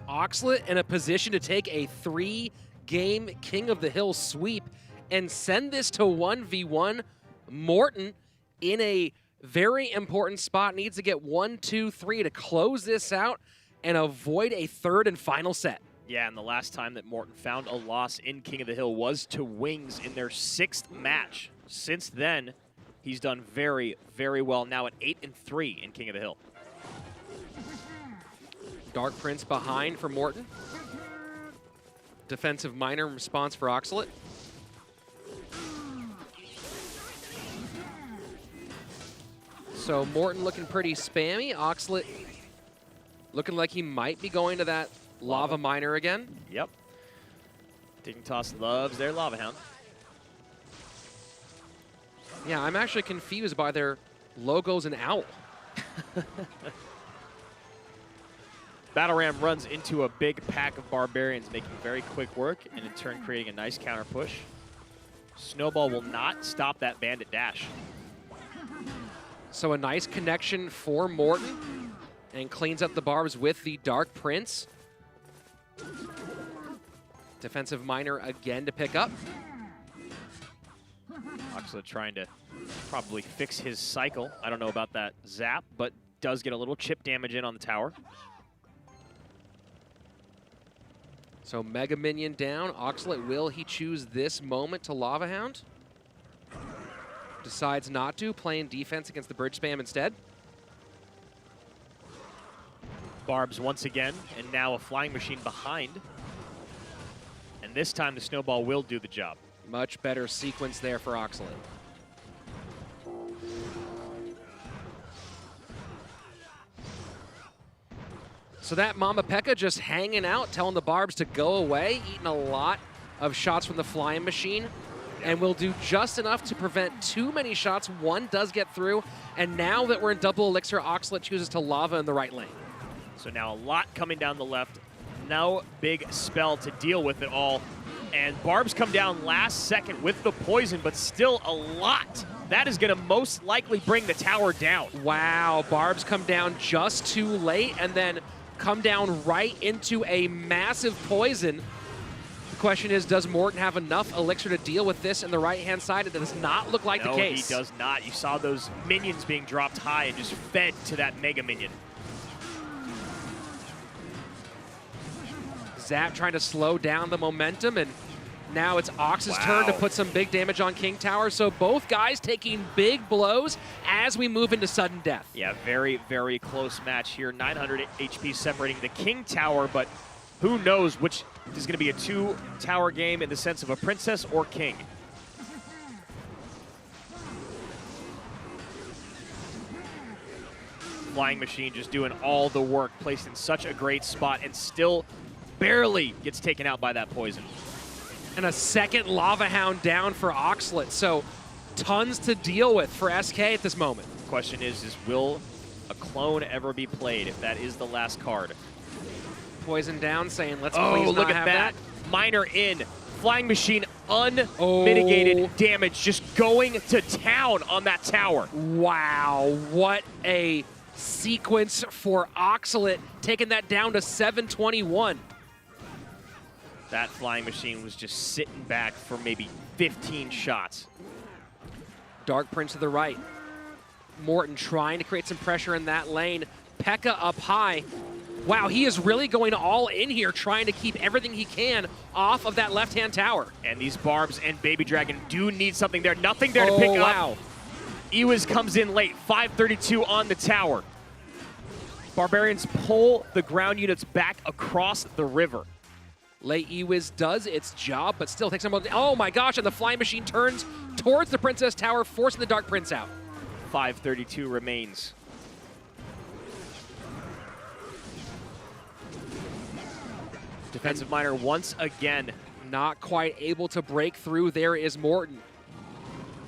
Oxlade in a position to take a 3-game King of the Hill sweep and send this to 1v1. Morten in a very important spot, needs to get 1, 2, 3 to close this out and avoid a third and final set. Yeah, and the last time that Morten found a loss in King of the Hill was to Wings in their 6th match. Since then, he's done very, very well, now at 8-3 in King of the Hill. Dark Prince behind for Morten. Defensive miner in response for Oxlade. So Morten looking pretty spammy. Oxlade looking like he might be going to that lava miner again. Yep. Dignitas loves their Lava Hound. Yeah, I'm actually confused by their logos and owl. Battle Ram runs into a big pack of Barbarians, making very quick work, and in turn creating a nice counter push. Snowball will not stop that Bandit dash. So a nice connection for Morten, and cleans up the barbs with the Dark Prince. Defensive miner again to pick up. Oxlade trying to probably fix his cycle. I don't know about that zap, but does get a little chip damage in on the tower. So Mega Minion down. Oxlade, will he choose this moment to Lava Hound? Decides not to, playing defense against the bridge spam instead. Barbs once again, and now a flying machine behind. And this time the snowball will do the job. Much better sequence there for Oxlade. So that Mama Pekka just hanging out, telling the Barbs to go away, eating a lot of shots from the flying machine, and will do just enough to prevent too many shots. One does get through, and now that we're in double elixir, Oxlade chooses to lava in the right lane. So now a lot coming down the left. No big spell to deal with it all. And Barbs come down last second with the poison, but still a lot. That is going to most likely bring the tower down. Wow, Barbs come down just too late and then come down right into a massive poison. The question is, does Morten have enough elixir to deal with this in the right-hand side? It does not look like the case. No, he does not. You saw those minions being dropped high and just fed to that Mega Minion. Zap trying to slow down the momentum, and now it's Ox's turn to put some big damage on King Tower. So both guys taking big blows as we move into sudden death. Yeah, very, very close match here. 900 HP separating the King Tower, but who knows which is going to be a 2-tower game in the sense of a princess or king. Flying Machine just doing all the work, placed in such a great spot, and still barely gets taken out by that poison. And a second Lava Hound down for Oxlade, so tons to deal with for SK at this moment. Question is will a clone ever be played if that is the last card? Poison down, saying, let's Oh, please not look at have that. Miner in. Flying Machine, unmitigated damage, just going to town on that tower. Wow, what a sequence for Oxalate, taking that down to 721. That Flying Machine was just sitting back for maybe 15 shots. Dark Prince to the right. Morton trying to create some pressure in that lane. P.E.K.K.A up high. Wow, he is really going all in here, trying to keep everything he can off of that left-hand tower. And these Barbs and Baby Dragon do need something there. Nothing there to pick wow. up. Ewiz comes in late, 532 on the tower. Barbarians pull the ground units back across the river. Late Ewiz does its job, but still takes some. Oh my gosh, and the Flying Machine turns towards the Princess Tower, forcing the Dark Prince out. 532 remains. Defensive Miner once again. Not quite able to break through. There is Morton.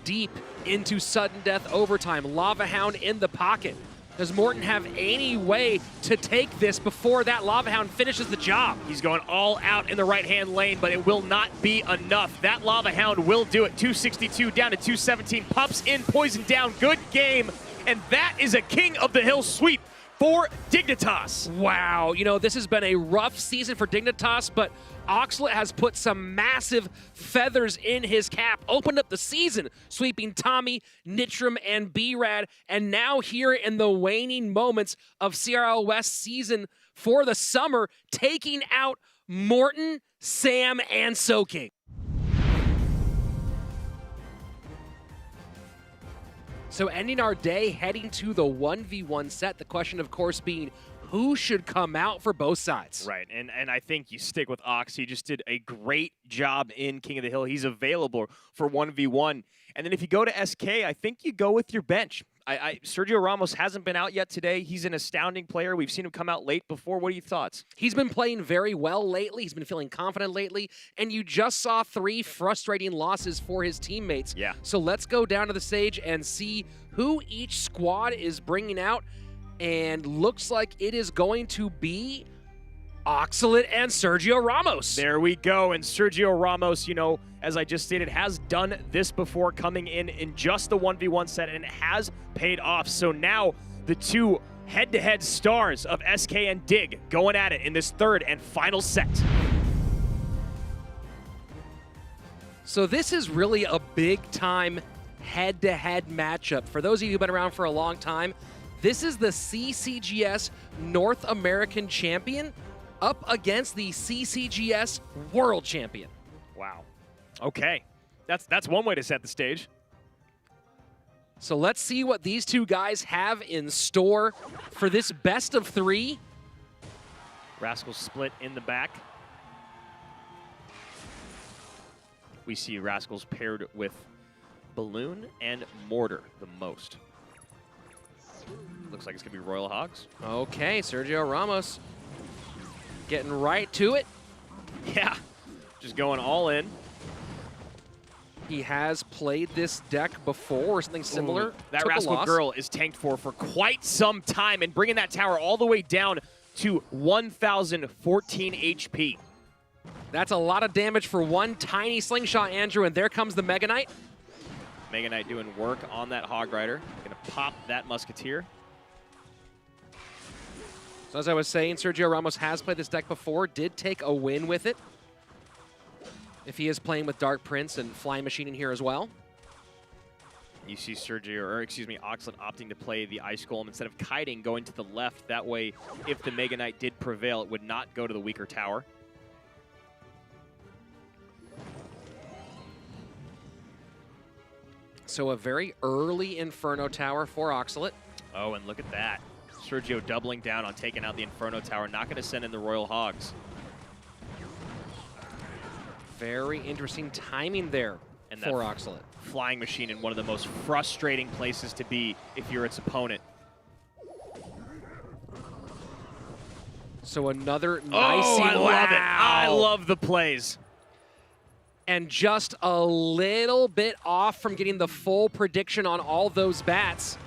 Deep into sudden death overtime. Lava Hound in the pocket. Does Morton have any way to take this before that Lava Hound finishes the job? He's going all out in the right-hand lane, but it will not be enough. That Lava Hound will do it. 262 down to 217. Pups in, Poison down. Good game. And that is a King of the Hill sweep for Dignitas. Wow, you know, this has been a rough season for Dignitas, but Oxalate has put some massive feathers in his cap, opened up the season, sweeping Tommy, Nitram, and B-Rad, and now here in the waning moments of CRL West season for the summer, taking out Morton, Sam, and Soking. So ending our day, heading to the 1v1 set. The question, of course, being who should come out for both sides. Right, and I think you stick with Ox. He just did a great job in King of the Hill. He's available for 1v1. And then if you go to SK, I think you go with your bench. Sergio Ramos hasn't been out yet today. He's an astounding player. We've seen him come out late before. What are your thoughts? He's been playing very well lately. He's been feeling confident lately. And you just saw 3 frustrating losses for his teammates. Yeah. So let's go down to the stage and see who each squad is bringing out. And looks like it is going to be Oxalate and Sergio Ramos. There we go. And Sergio Ramos, you know, as I just stated, has done this before, coming in just the 1v1 set, and it has paid off. So now the two head-to-head stars of SK and Dig going at it in this third and final set. So this is really a big-time head-to-head matchup. For those of you who've been around for a long time, this is the CCGS North American Champion up against the CCGS World Champion. Wow. Okay. That's one way to set the stage. So let's see what these two guys have in store for this best of 3. Rascals split in the back. We see Rascals paired with Balloon and Mortar the most. Looks like it's going to be Royal Hogs. Okay, Sergio Ramos getting right to it. Yeah, just going all in. He has played this deck before or something similar. Ooh, that Rascal Girl is tanked for quite some time, and bringing that tower all the way down to 1,014 HP. That's a lot of damage for one tiny slingshot, Andrew, and there comes the Mega Knight. Mega Knight doing work on that Hog Rider. Gonna pop that Musketeer. So as I was saying, Sergio Ramos has played this deck before, did take a win with it. If he is playing with Dark Prince and Flying Machine in here as well. You see Oxalate opting to play the Ice Golem instead of kiting, going to the left. That way, if the Mega Knight did prevail, it would not go to the weaker tower. So a very early Inferno Tower for Oxalate. Oh, and look at that. Sergio doubling down on taking out the Inferno Tower, not going to send in the Royal Hogs. Very interesting timing there for Oxalate. Flying Machine in one of the most frustrating places to be if you're its opponent. So another nice. Oh, I love it. I love the plays. And just a little bit off from getting the full prediction on all those bats.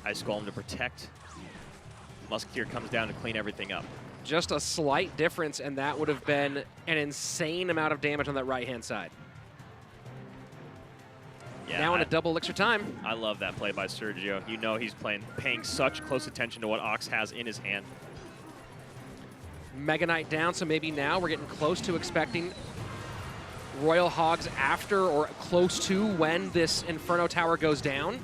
Ice Golem to protect. Musketeer comes down to clean everything up. Just a slight difference, and that would have been an insane amount of damage on that right-hand side. Yeah, now in a double elixir time. I love that play by Sergio. You know he's paying such close attention to what Ox has in his hand. Mega Knight down, so maybe now we're getting close to expecting Royal Hogs after or close to when this Inferno Tower goes down.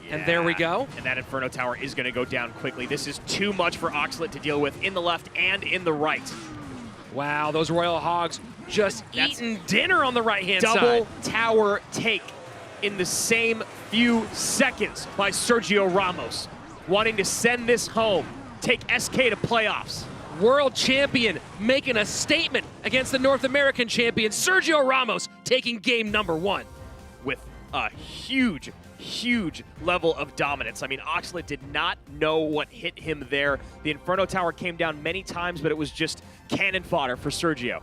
Yeah. And there we go. And that Inferno Tower is going to go down quickly. This is too much for Oxlet to deal with in the left and in the right. Wow, those Royal Hogs just eating dinner on the right-hand side. Double tower take in the same few seconds by Sergio Ramos, wanting to send this home, take SK to playoffs. World champion making a statement against the North American champion, Sergio Ramos, taking game number 1. With a huge level of dominance. I mean, Oxlet did not know what hit him there. The Inferno Tower came down many times, but it was just cannon fodder for Sergio.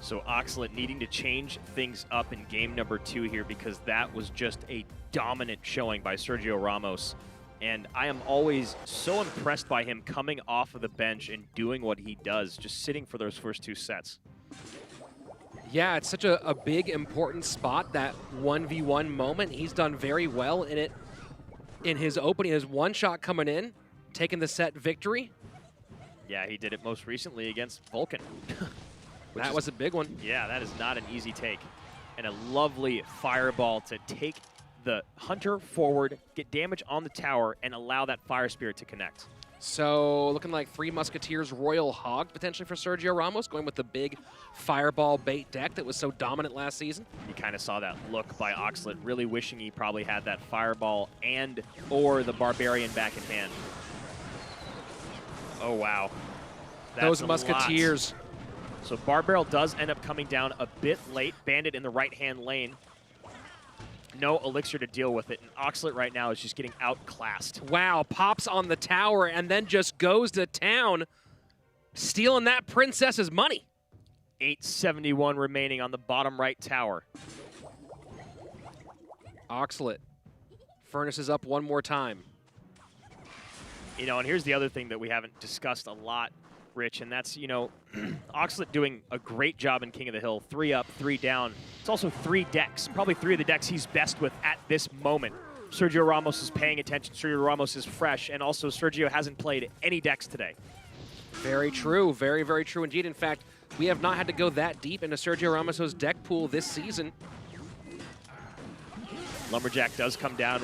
So Oxlet needing to change things up in game number 2 here, because that was just a dominant showing by Sergio Ramos. And I am always so impressed by him coming off of the bench and doing what he does, just sitting for those first 2 sets. Yeah, it's such a big, important spot, that 1v1 moment. He's done very well in it in his opening. His one shot coming in, taking the set victory. Yeah, he did it most recently against Vulcan. That was a big one. Yeah, that is not an easy take. And a lovely fireball to take the Hunter forward, get damage on the tower, and allow that Fire Spirit to connect. So looking like 3 Musketeers Royal Hog potentially for Sergio Ramos, going with the big fireball bait deck that was so dominant last season. You kind of saw that look by Oxlet, really wishing he probably had that fireball and or the Barbarian back in hand. Oh, wow. Those Musketeers. So Barbarrel does end up coming down a bit late. Bandit in the right-hand lane. No elixir to deal with it, and Oxlet right now is just getting outclassed. Wow, pops on the tower and then just goes to town, stealing that princess's money. 871 remaining on the bottom right tower. Oxlet. Furnace is up one more time. You know, and here's the other thing that we haven't discussed a lot, Rich, and that's, you know, Oxlet doing a great job in King of the Hill. 3 up, 3 down. It's also 3 decks, probably 3 of the decks he's best with at this moment. Sergio Ramos is paying attention. Sergio Ramos is fresh, and also Sergio hasn't played any decks today. Very true. Very, very true indeed. In fact, we have not had to go that deep into Sergio Ramos' deck pool this season. Lumberjack does come down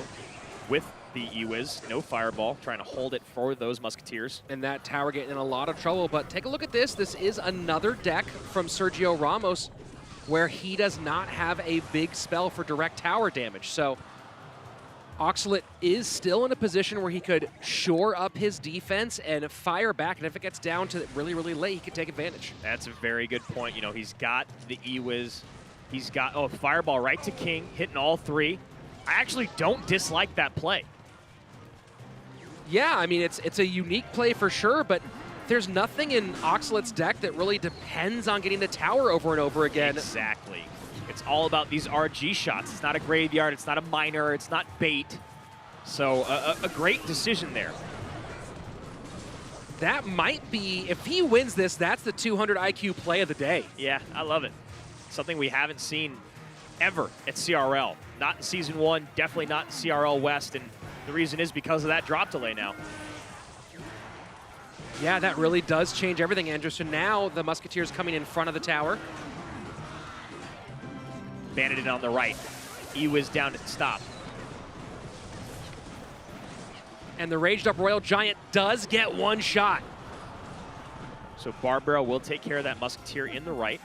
with the E-Wiz. No fireball, trying to hold it for those Musketeers. And that tower getting in a lot of trouble, but take a look at this. This is another deck from Sergio Ramos where he does not have a big spell for direct tower damage. So Oxlet is still in a position where he could shore up his defense and fire back, and if it gets down to really, really late, he could take advantage. That's a very good point. You know, he's got the E-Wiz. He's got, oh, fireball right to King, hitting all 3. I actually don't dislike that play. Yeah, I mean, it's a unique play for sure, but there's nothing in Oxlet's deck that really depends on getting the tower over and over again. Exactly. It's all about these RG shots. It's not a graveyard, it's not a miner, it's not bait. So a great decision there. That might be, if he wins this, that's the 200 IQ play of the day. Yeah, I love it. Something we haven't seen ever at CRL. Not in Season 1, definitely not in CRL West, and the reason is because of that drop delay now. Yeah, that really does change everything, Andrew. So now the Musketeers coming in front of the tower. Bandit on the right. E-Wiz down to stop. And the raged up Royal Giant does get one shot. So Barbara will take care of that Musketeer in the right.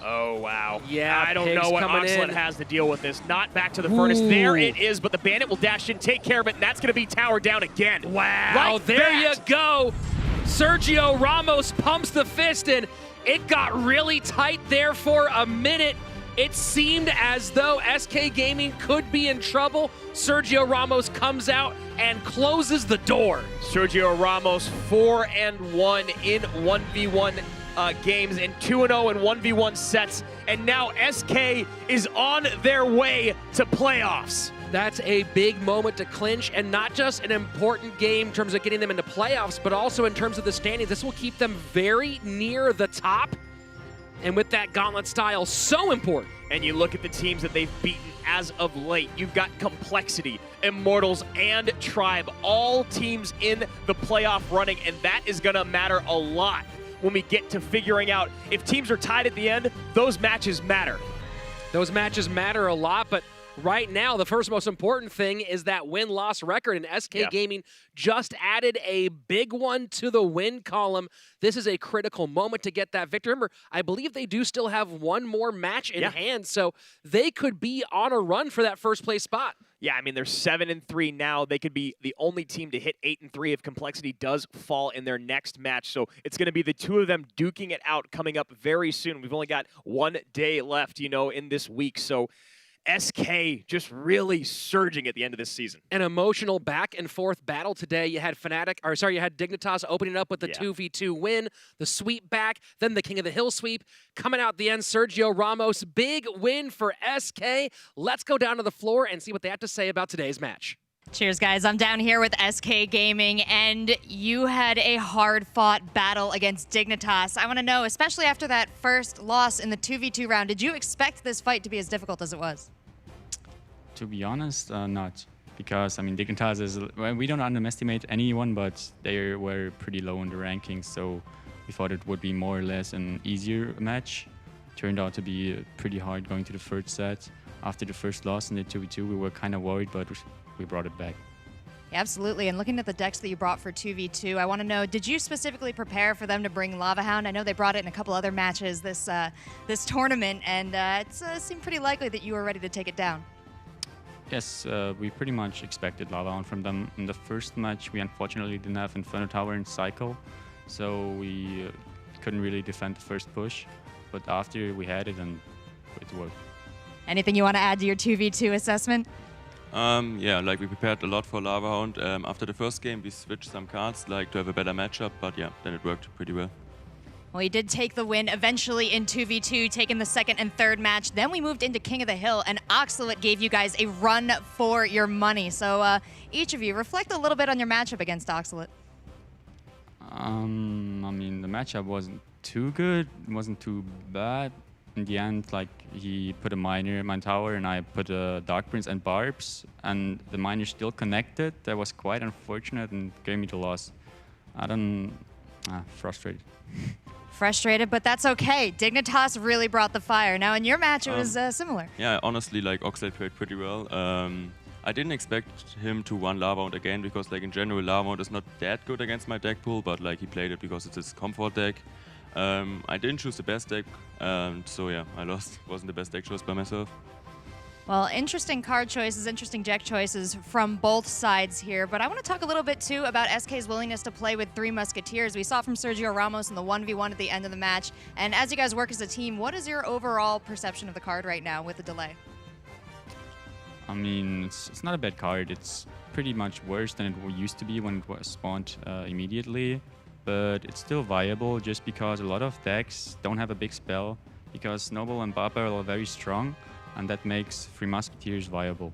Oh, wow. Yeah, I don't know what Oxlet has to deal with this. Not back to the furnace. There it is, but the Bandit will dash in, take care of it, and that's going to be tower down again. Wow, like there that. you go. Sergio Ramos pumps the fist in. It got really tight there for a minute. It seemed as though SK Gaming could be in trouble. Sergio Ramos comes out and closes the door. Sergio Ramos 4-1 in 1v1 games in 2-0 and 1v1 sets, and now SK is on their way to playoffs. That's a big moment to clinch, and not just an important game in terms of getting them into playoffs, but also in terms of the standings. This will keep them very near the top, and with that gauntlet style, so important. And you look at the teams that they've beaten as of late. You've got Complexity, Immortals, and Tribe, all teams in the playoff running, and that is going to matter a lot when we get to figuring out if teams are tied at the end. Those matches matter. Those matches matter a lot, but right now, the first most important thing is that win-loss record, and SK Gaming just added a big one to the win column. This is a critical moment to get that victory. Remember, I believe they do still have one more match in hand, so they could be on a run for that first place spot. Yeah, I mean, they're 7-3 now. They could be the only team to hit 8-3 if Complexity does fall in their next match. So it's going to be the two of them duking it out coming up very soon. We've only got 1 day left, you know, in this week. So SK just really surging at the end of this season. An emotional back and forth battle today. You had you had Dignitas opening up with the 2v2 win, the sweep back, then the King of the Hill sweep. Coming out the end, Sergio Ramos, big win for SK. Let's go down to the floor and see what they have to say about today's match. Cheers, guys. I'm down here with SK Gaming, and you had a hard-fought battle against Dignitas. I want to know, especially after that first loss in the 2v2 round, did you expect this fight to be as difficult as it was? To be honest, not. Because, I mean, Dignitas is, well, we don't underestimate anyone, but they were pretty low in the rankings, so we thought it would be more or less an easier match. Turned out to be pretty hard going to the third set. After the first loss in the 2v2, we were kind of worried, but we brought it back. Yeah, absolutely. And looking at the decks that you brought for 2v2, I want to know, did you specifically prepare for them to bring Lava Hound? I know they brought it in a couple other matches this tournament, and it seemed pretty likely that you were ready to take it down. Yes, we pretty much expected Lava Hound from them. In the first match, we unfortunately didn't have Inferno Tower and Cycle, so we couldn't really defend the first push. But after we had it, and it worked. Anything you want to add to your 2v2 assessment? Yeah, like we prepared a lot for Lava Hound. After the first game, we switched some cards, like to have a better matchup, but yeah, then it worked pretty well. Well, you did take the win eventually in 2v2, taking the second and third match. Then we moved into King of the Hill, and Oxalate gave you guys a run for your money. So each of you, reflect a little bit on your matchup against Oxalate. I mean, the matchup wasn't too good, it wasn't too bad. In the end, like, he put a miner in my tower, and I put a Dark Prince and Barbs, and the miner still connected. That was quite unfortunate and gave me the loss. Frustrated. Frustrated, but that's okay. Dignitas really brought the fire. Now, in your match, it was similar. Yeah, honestly, like, Oxlade played pretty well. I didn't expect him to win Lava Hound again because, like, in general, Lava Hound is not that good against my deck pool, but, like, he played it because it's his comfort deck. I didn't choose the best deck, so yeah, I lost. It wasn't the best deck choice by myself. Well, interesting card choices, interesting deck choices from both sides here, but I want to talk a little bit, too, about SK's willingness to play with 3 Musketeers. We saw from Sergio Ramos in the 1v1 at the end of the match, and as you guys work as a team, what is your overall perception of the card right now with the delay? I mean, it's not a bad card. It's pretty much worse than it used to be when it was spawned immediately, but it's still viable just because a lot of decks don't have a big spell, because Snowball and Barbarrel are very strong, and that makes 3 Musketeers viable.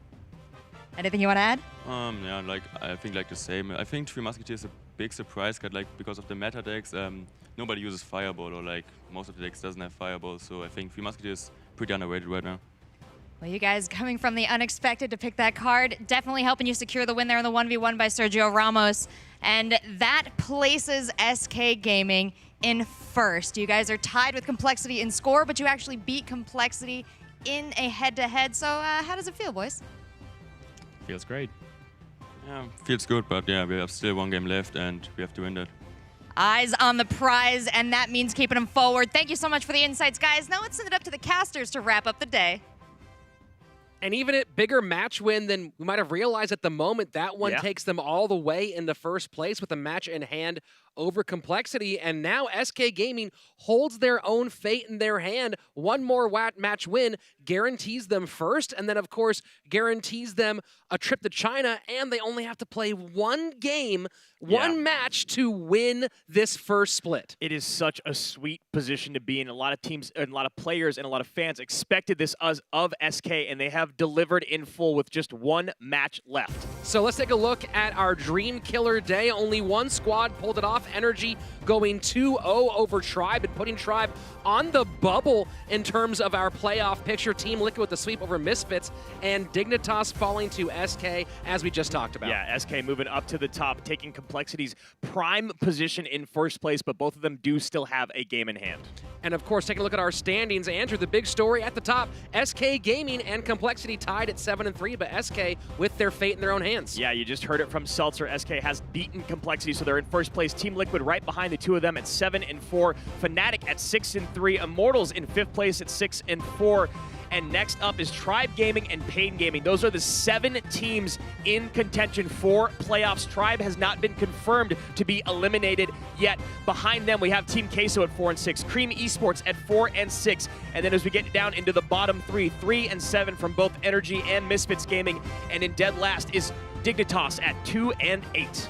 Anything you want to add? Yeah, like, I think like the same. I think 3 Musketeers is a big surprise card, like, because of the meta decks. Nobody uses Fireball, or like most of the decks doesn't have Fireball, so I think 3 Musketeers is pretty underrated right now. Well, you guys coming from the unexpected to pick that card, definitely helping you secure the win there in the 1v1 by Sergio Ramos. And that places SK Gaming in first. You guys are tied with Complexity in score, but you actually beat Complexity in a head-to-head. So how does it feel, boys? Feels great. Yeah, feels good, but yeah, we have still 1 game left, and we have to win that. Eyes on the prize, and that means keeping them forward. Thank you so much for the insights, guys. Now let's send it up to the casters to wrap up the day. And even a bigger match win than we might have realized at the moment, that one takes them all the way into first place with a match in hand over Complexity, and now SK Gaming holds their own fate in their hand. One more match win guarantees them first, and then, of course, guarantees them a trip to China, and they only have to play one game, one match to win this first split. It is such a sweet position to be in. A lot of teams, and a lot of players, and a lot of fans expected this of SK, and they have delivered in full with just one match left. So let's take a look at our Dream Killer day. Only one squad pulled it off. Energy going 2-0 over Tribe and putting Tribe on the bubble in terms of our playoff picture. Team Liquid with the sweep over Misfits, and Dignitas falling to SK, as we just talked about. Yeah, SK moving up to the top, taking Complexity's prime position in first place, but both of them do still have a game in hand. And of course, taking a look at our standings, Andrew, the big story at the top, SK Gaming and Complexity tied at 7-3, but SK with their fate in their own hands. Yeah, you just heard it from Seltzer. SK has beaten Complexity, so they're in first place. Team Liquid right behind the two of them at 7-4. Fnatic at 6-3. Immortals in 5th place at 6-4. And next up is Tribe Gaming and Pain Gaming. Those are the 7 teams in contention for playoffs. Tribe has not been confirmed to be eliminated yet. Behind them, we have Team Queso at 4-6, Cream Esports at 4-6, and then as we get down into the bottom 3, 3-7 from both Energy and Misfits Gaming, and in dead last is Dignitas at 2-8.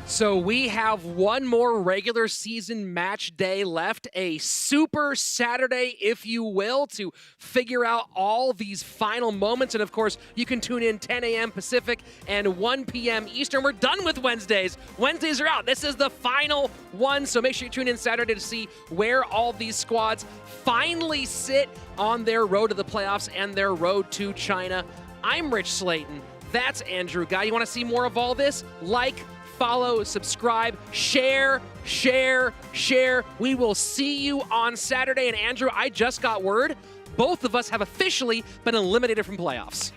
So we have one more regular season match day left, a super Saturday, if you will, to figure out all these final moments. And of course, you can tune in 10 a.m. Pacific and 1 p.m. Eastern. We're done with Wednesdays. Wednesdays are out. This is the final one. So make sure you tune in Saturday to see where all these squads finally sit on their road to the playoffs and their road to China. I'm Rich Slayton. That's Andrew Guy. You want to see more of all this? Like, follow, subscribe, share. We will see you on Saturday. And Andrew, I just got word, both of us have officially been eliminated from playoffs.